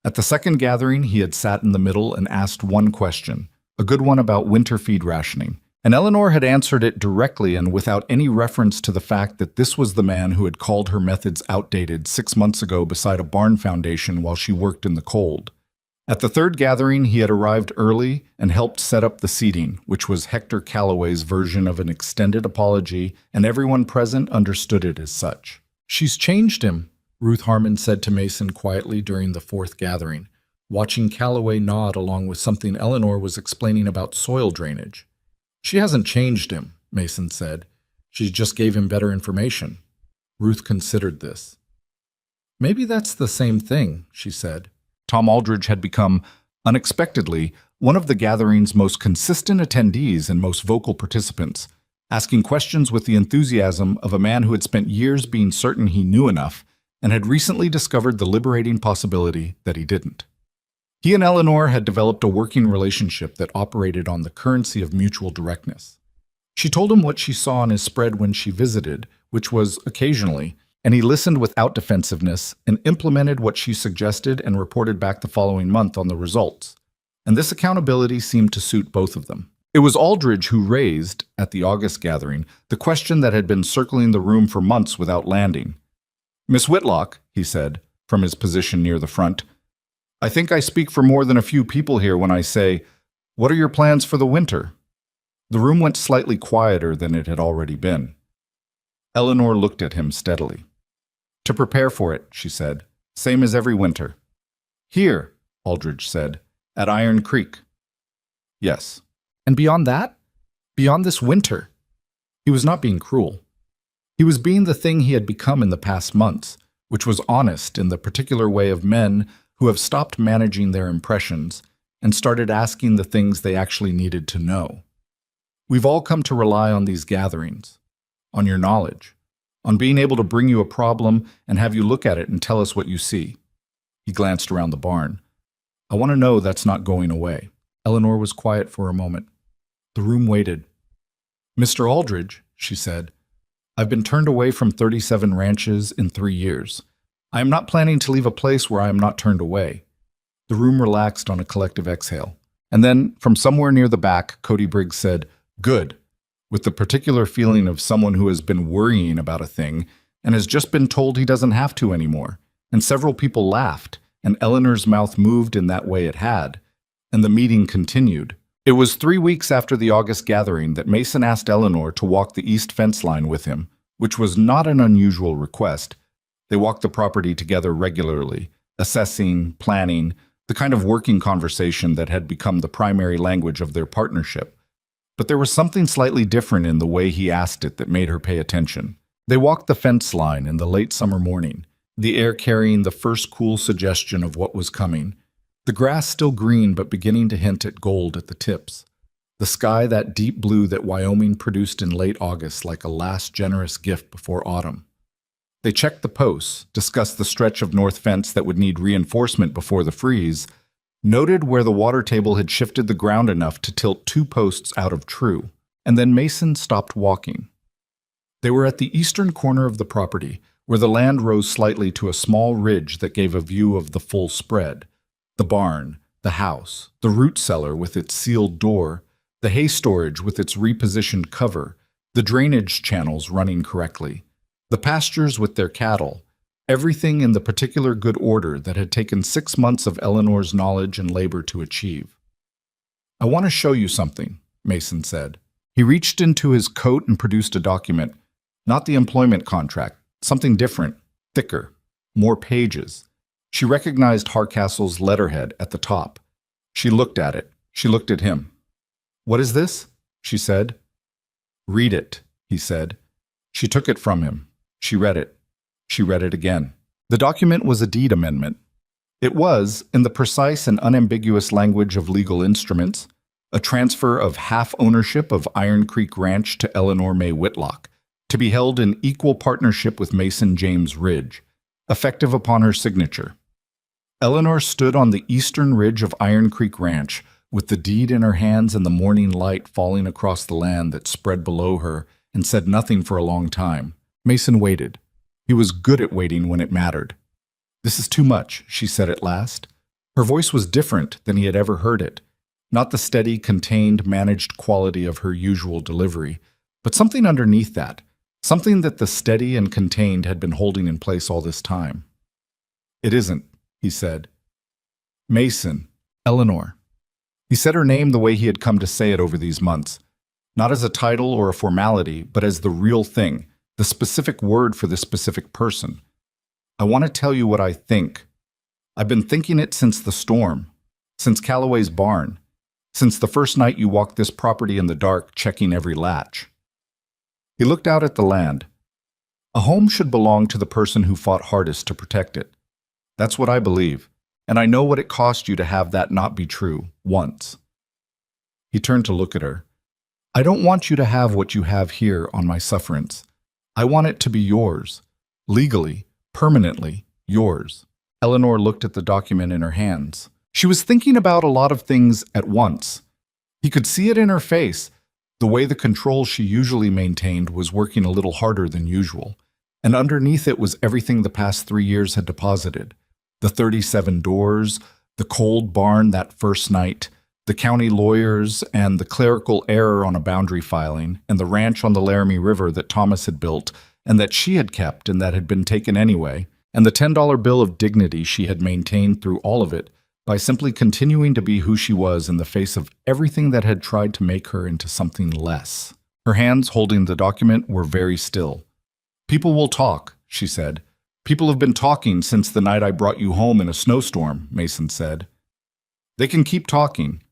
At the second gathering, he had sat in the middle and asked one question, a good one about winter feed rationing. And Eleanor had answered it directly and without any reference to the fact that this was the man who had called her methods outdated 6 months ago beside a barn foundation while she worked in the cold. At the third gathering, he had arrived early and helped set up the seating, which was Hector Calloway's version of an extended apology, and everyone present understood it as such. "She's changed him," Ruth Harmon said to Mason quietly during the 4th gathering, watching Calloway nod along with something Eleanor was explaining about soil drainage. "She hasn't changed him," Mason said. "She just gave him better information." Ruth considered this. "Maybe that's the same thing," she said. Tom Aldridge had become, unexpectedly, one of the gathering's most consistent attendees and most vocal participants, asking questions with the enthusiasm of a man who had spent years being certain he knew enough and had recently discovered the liberating possibility that he didn't. He and Eleanor had developed a working relationship that operated on the currency of mutual directness. She told him what she saw on his spread when she visited, which was occasionally, and he listened without defensiveness and implemented what she suggested and reported back the following month on the results. And this accountability seemed to suit both of them. It was Aldridge who raised, at the August gathering, the question that had been circling the room for months without landing. "Miss Whitlock," he said, from his position near the front, "I think I speak for more than a few people here when I say, what are your plans for the winter?" The room went slightly quieter than it had already been. Eleanor looked at him steadily. "To prepare for it," she said, "same as every winter." "Here," Aldridge said, "at Iron Creek." "Yes." "And beyond that? Beyond this winter?" He was not being cruel. He was being the thing he had become in the past months, which was honest in the particular way of men who have stopped managing their impressions and started asking the things they actually needed to know. We've all come to rely on these gatherings, on your knowledge, on being able to bring you a problem and have you look at it and tell us what you see. He glanced around the barn. "I want to know that's not going away." Eleanor was quiet for a moment. The room waited. "Mr. Aldridge," she said, "I've been turned away from 37 ranches in 3 years. I am not planning to leave a place where I am not turned away." The room relaxed on a collective exhale. And then, from somewhere near the back, Cody Briggs said, "Good," with the particular feeling of someone who has been worrying about a thing and has just been told he doesn't have to anymore. And several people laughed, and Eleanor's mouth moved in that way it had, and the meeting continued. It was 3 weeks after the August gathering that Mason asked Eleanor to walk the east fence line with him, which was not an unusual request. They walked the property together regularly, assessing, planning, the kind of working conversation that had become the primary language of their partnership. But there was something slightly different in the way he asked it that made her pay attention. They walked the fence line in the late summer morning, the air carrying the first cool suggestion of what was coming. The grass still green but beginning to hint at gold at the tips. The sky that deep blue that Wyoming produced in late August like a last generous gift before autumn. They checked the posts, discussed the stretch of north fence that would need reinforcement before the freeze, noted where the water table had shifted the ground enough to tilt 2 posts out of true, and then Mason stopped walking. They were at the eastern corner of the property, where the land rose slightly to a small ridge that gave a view of the full spread. The barn, the house, the root cellar with its sealed door, the hay storage with its repositioned cover, the drainage channels running correctly, the pastures with their cattle, everything in the particular good order that had taken 6 months of Eleanor's knowledge and labor to achieve. "I want to show you something," Mason said. He reached into his coat and produced a document, not the employment contract, something different, thicker, more pages. She recognized Hardcastle's letterhead at the top. She looked at it. She looked at him. "What is this?" she said. "Read it," he said. She took it from him. She read it. She read it again. The document was a deed amendment. It was, in the precise and unambiguous language of legal instruments, a transfer of half ownership of Iron Creek Ranch to Eleanor May Whitlock, to be held in equal partnership with Mason James Ridge, effective upon her signature. Eleanor stood on the eastern ridge of Iron Creek Ranch, with the deed in her hands and the morning light falling across the land that spread below her, and said nothing for a long time. Mason waited. He was good at waiting when it mattered. "This is too much," she said at last. Her voice was different than he had ever heard it. Not the steady, contained, managed quality of her usual delivery, but something underneath that, something that the steady and contained had been holding in place all this time. "It isn't," he said. "Mason, Eleanor." He said her name the way he had come to say it over these months, not as a title or a formality, but as the real thing, the specific word for the specific person. "I want to tell you what I think. I've been thinking it since the storm, since Calloway's barn, since the first night you walked this property in the dark, checking every latch." He looked out at the land. "A home should belong to the person who fought hardest to protect it. That's what I believe, and I know what it cost you to have that not be true, once." He turned to look at her. "I don't want you to have what you have here on my sufferance. I want it to be yours, legally, Permanently yours. Eleanor looked at the document in her hands. She was thinking about a lot of things at once. He could see it in her face. The way the control she usually maintained was working a little harder than usual. And underneath it was everything the past 3 years had deposited. The 37 doors, the cold barn that first night, the county lawyers, and the clerical error on a boundary filing, and the ranch on the Laramie River that Thomas had built, and that she had kept and that had been taken anyway, and the $10 bill of dignity she had maintained through all of it by simply continuing to be who she was in the face of everything that had tried to make her into something less. Her hands holding the document were very still. "People will talk," she said. "People have been talking since the night I brought you home in a snowstorm," Mason said. "They can keep talking.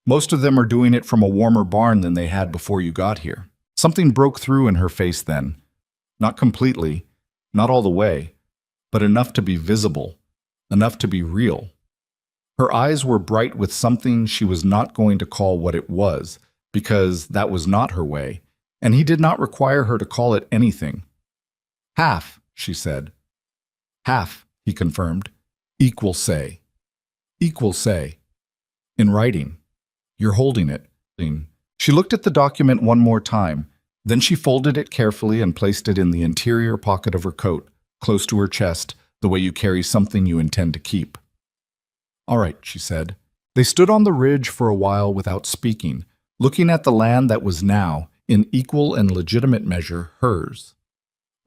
Most of them are doing it from a warmer barn than they had before you got here." Something broke through in her face then. Not completely, not all the way, but enough to be visible, enough to be real. Her eyes were bright with something she was not going to call what it was, because that was not her way, and he did not require her to call it anything. "Half," she said. "Half," he confirmed. "Equal say. Equal say. In writing. You're holding it." She looked at the document one more time. Then she folded it carefully and placed it in the interior pocket of her coat, close to her chest, the way you carry something you intend to keep. "All right," she said. They stood on the ridge for a while without speaking, looking at the land that was now, in equal and legitimate measure, hers.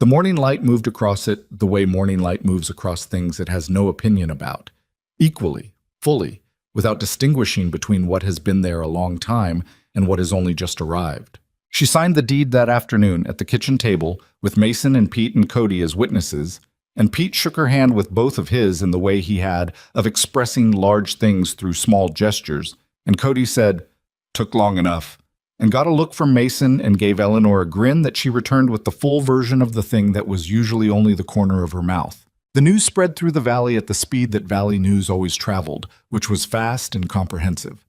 The morning light moved across it the way morning light moves across things it has no opinion about, equally, fully, without distinguishing between what has been there a long time and what has only just arrived. She signed the deed that afternoon at the kitchen table with Mason and Pete and Cody as witnesses, and Pete shook her hand with both of his in the way he had of expressing large things through small gestures, and Cody said, "Took long enough," and got a look from Mason and gave Eleanor a grin that she returned with the full version of the thing that was usually only the corner of her mouth. The news spread through the valley at the speed that valley news always traveled, which was fast and comprehensive.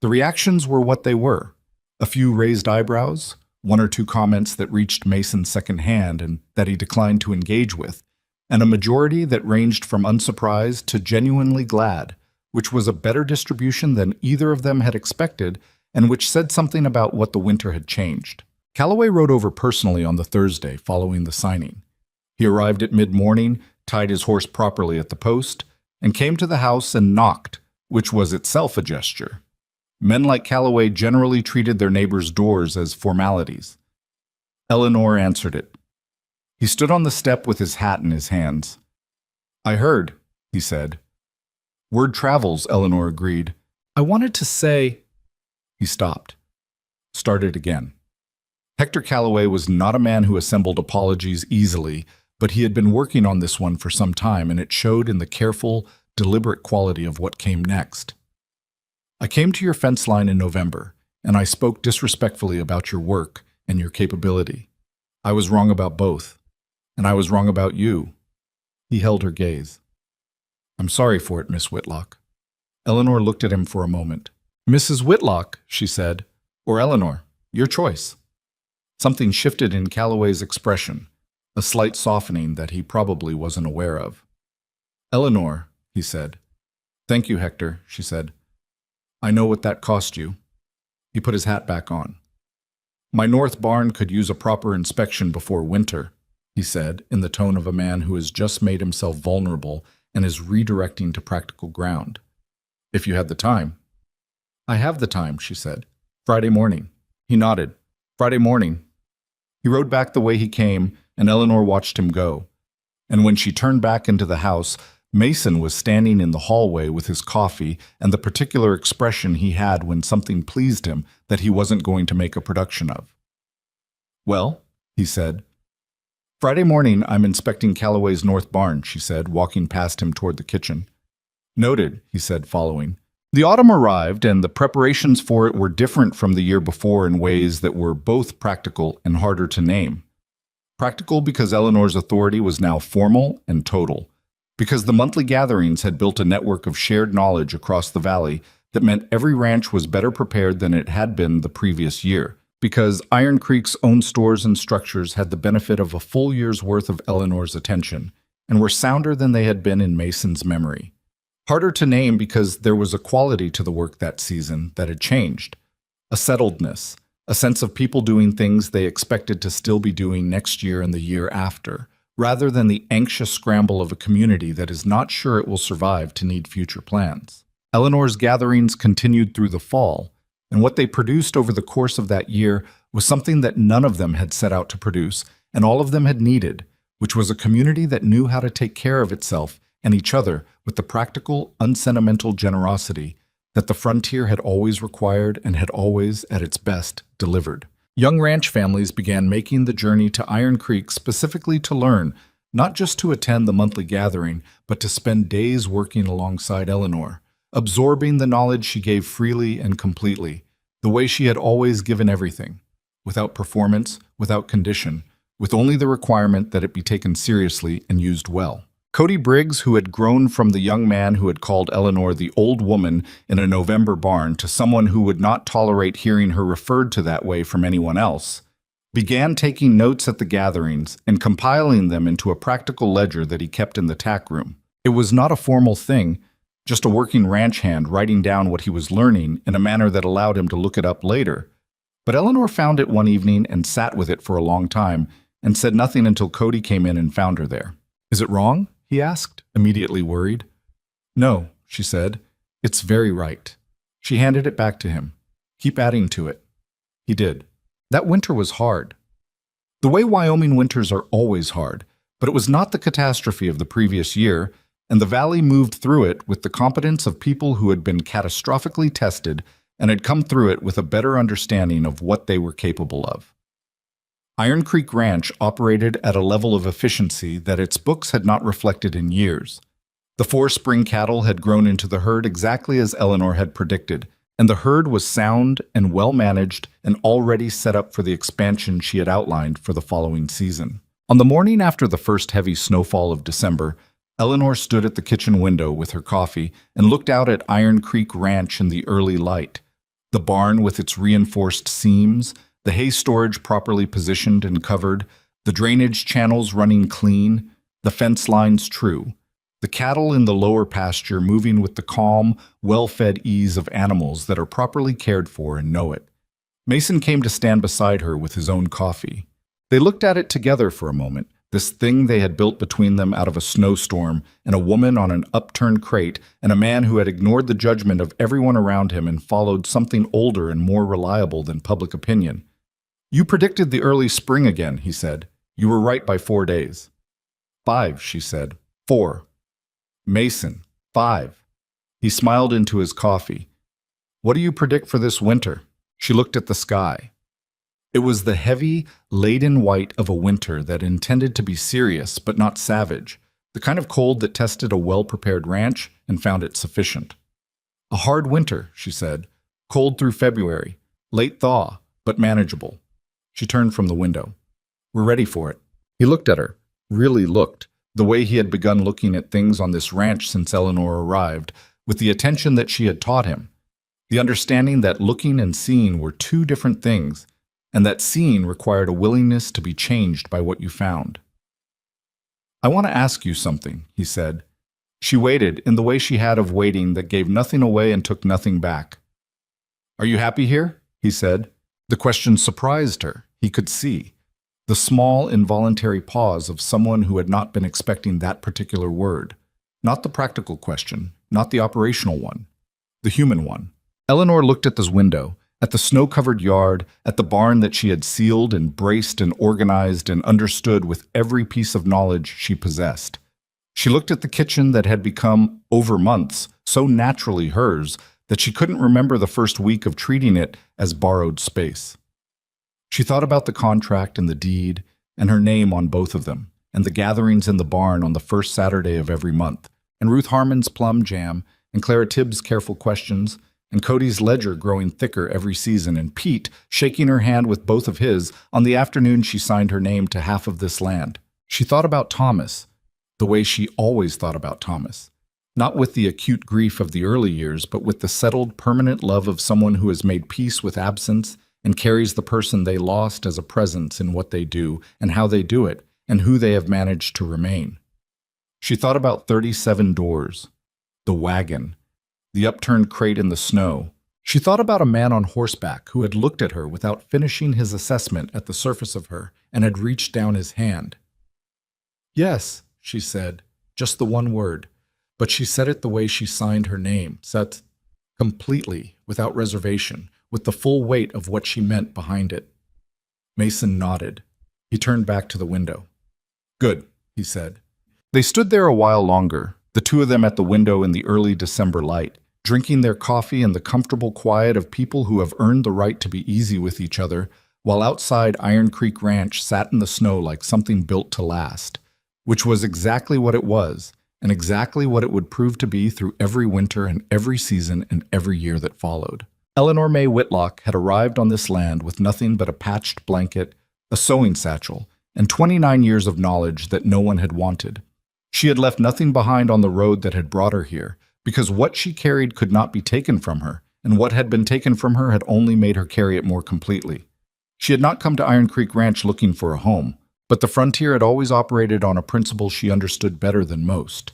The reactions were what they were. A few raised eyebrows, one or two comments that reached Mason secondhand and that he declined to engage with, and a majority that ranged from unsurprised to genuinely glad, which was a better distribution than either of them had expected and which said something about what the winter had changed. Calloway rode over personally on the Thursday following the signing. He arrived at mid-morning, tied his horse properly at the post, and came to the house and knocked, which was itself a gesture. Men like Calloway generally treated their neighbors' doors as formalities. Eleanor answered it. He stood on the step with his hat in his hands. "I heard," he said. "Word travels," Eleanor agreed. "I wanted to say—" He stopped. Started again. Hector Calloway was not a man who assembled apologies easily, but he had been working on this one for some time, and it showed in the careful, deliberate quality of what came next. "I came to your fence line in November, and I spoke disrespectfully about your work and your capability. I was wrong about both, and I was wrong about you." He held her gaze. "I'm sorry for it, Miss Whitlock." Eleanor looked at him for a moment. "Mrs. Whitlock," she said, "or Eleanor, your choice." Something shifted in Calloway's expression, a slight softening that he probably wasn't aware of. "Eleanor," he said. "Thank you, Hector," she said. "I know what that cost you." He put his hat back on. "My north barn could use a proper inspection before winter," he said, in the tone of a man who has just made himself vulnerable and is redirecting to practical ground. "If you had the time." "I have the time," she said. "Friday morning." He nodded. "Friday morning." He rode back the way he came, and Eleanor watched him go. And when she turned back into the house, Mason was standing in the hallway with his coffee and the particular expression he had when something pleased him that he wasn't going to make a production of. "Well," he said. "Friday morning I'm inspecting Calloway's north barn," she said, walking past him toward the kitchen. "Noted," he said, following. The autumn arrived, and the preparations for it were different from the year before in ways that were both practical and harder to name. Practical because Eleanor's authority was now formal and total, because the monthly gatherings had built a network of shared knowledge across the valley that meant every ranch was better prepared than it had been the previous year, because Iron Creek's own stores and structures had the benefit of a full year's worth of Eleanor's attention, and were sounder than they had been in Mason's memory. Harder to name because there was a quality to the work that season that had changed. A settledness, a sense of people doing things they expected to still be doing next year and the year after, rather than the anxious scramble of a community that is not sure it will survive to need future plans. Eleanor's gatherings continued through the fall, and what they produced over the course of that year was something that none of them had set out to produce, and all of them had needed, which was a community that knew how to take care of itself and each other with the practical, unsentimental generosity that the frontier had always required and had always, at its best, delivered. Young ranch families began making the journey to Iron Creek specifically to learn, not just to attend the monthly gathering, but to spend days working alongside Eleanor, absorbing the knowledge she gave freely and completely, the way she had always given everything, without performance, without condition, with only the requirement that it be taken seriously and used well. Cody Briggs, who had grown from the young man who had called Eleanor the old woman in a November barn to someone who would not tolerate hearing her referred to that way from anyone else, began taking notes at the gatherings and compiling them into a practical ledger that he kept in the tack room. It was not a formal thing, just a working ranch hand writing down what he was learning in a manner that allowed him to look it up later. But Eleanor found it one evening and sat with it for a long time and said nothing until Cody came in and found her there. "Is it wrong?" he asked, immediately worried. "No," she said. "It's very right." She handed it back to him. "Keep adding to it." He did. That winter was hard. The way Wyoming winters are always hard, but it was not the catastrophe of the previous year, and the valley moved through it with the competence of people who had been catastrophically tested and had come through it with a better understanding of what they were capable of. Iron Creek Ranch operated at a level of efficiency that its books had not reflected in years. The 4 spring cattle had grown into the herd exactly as Eleanor had predicted, and the herd was sound and well-managed and already set up for the expansion she had outlined for the following season. On the morning after the first heavy snowfall of December, Eleanor stood at the kitchen window with her coffee and looked out at Iron Creek Ranch in the early light. The barn with its reinforced seams, the hay storage properly positioned and covered, the drainage channels running clean, the fence lines true, the cattle in the lower pasture moving with the calm, well-fed ease of animals that are properly cared for and know it. Mason came to stand beside her with his own coffee. They looked at it together for a moment, this thing they had built between them out of a snowstorm, and a woman on an upturned crate, and a man who had ignored the judgment of everyone around him and followed something older and more reliable than public opinion. "You predicted the early spring again," he said. "You were right by 4 days." "5, she said. "4. "Mason, 5. He smiled into his coffee. "What do you predict for this winter?" She looked at the sky. It was the heavy, laden white of a winter that intended to be serious but not savage, the kind of cold that tested a well-prepared ranch and found it sufficient. "A hard winter," she said. "Cold through February. Late thaw, but manageable." She turned from the window. "We're ready for it." He looked at her, really looked, the way he had begun looking at things on this ranch since Eleanor arrived, with the attention that she had taught him, the understanding that looking and seeing were 2 different things, and that seeing required a willingness to be changed by what you found. "I want to ask you something," he said. She waited in the way she had of waiting that gave nothing away and took nothing back. "Are you happy here?" he said. The question surprised her, he could see. The small, involuntary pause of someone who had not been expecting that particular word. Not the practical question, not the operational one, the human one. Eleanor looked at this window, at the snow-covered yard, at the barn that she had sealed and braced and organized and understood with every piece of knowledge she possessed. She looked at the kitchen that had become, over months, so naturally hers that she couldn't remember the first week of treating it as borrowed space. She thought about the contract and the deed, and her name on both of them, and the gatherings in the barn on the first Saturday of every month, and Ruth Harmon's plum jam, and Clara Tibbs' careful questions, and Cody's ledger growing thicker every season, and Pete shaking her hand with both of his on the afternoon she signed her name to half of this land. She thought about Thomas, the way she always thought about Thomas. Not with the acute grief of the early years, but with the settled, permanent love of someone who has made peace with absence and carries the person they lost as a presence in what they do and how they do it and who they have managed to remain. She thought about 37 doors, the wagon, the upturned crate in the snow. She thought about a man on horseback who had looked at her without finishing his assessment at the surface of her and had reached down his hand. "Yes," she said, just the one word, but she said it the way she signed her name, set completely, without reservation, with the full weight of what she meant behind it. Mason nodded. He turned back to the window. "Good," he said. They stood there a while longer, the two of them at the window in the early December light, drinking their coffee in the comfortable quiet of people who have earned the right to be easy with each other, while outside Iron Creek Ranch sat in the snow like something built to last, which was exactly what it was, and exactly what it would prove to be through every winter and every season and every year that followed. Eleanor May Whitlock had arrived on this land with nothing but a patched blanket, a sewing satchel, and 29 years of knowledge that no one had wanted. She had left nothing behind on the road that had brought her here, because what she carried could not be taken from her, and what had been taken from her had only made her carry it more completely. She had not come to Iron Creek Ranch looking for a home, but the frontier had always operated on a principle she understood better than most,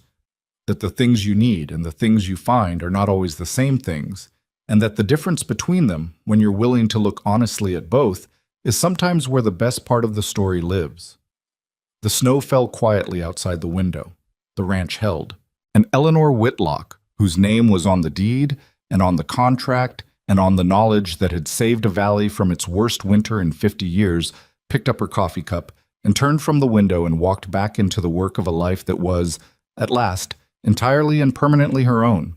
that the things you need and the things you find are not always the same things, and that the difference between them, when you're willing to look honestly at both, is sometimes where the best part of the story lives. The snow fell quietly outside the window. The ranch held. And Eleanor Whitlock, whose name was on the deed and on the contract and on the knowledge that had saved a valley from its worst winter in 50 years, picked up her coffee cup and turned from the window and walked back into the work of a life that was, at last, entirely and permanently her own.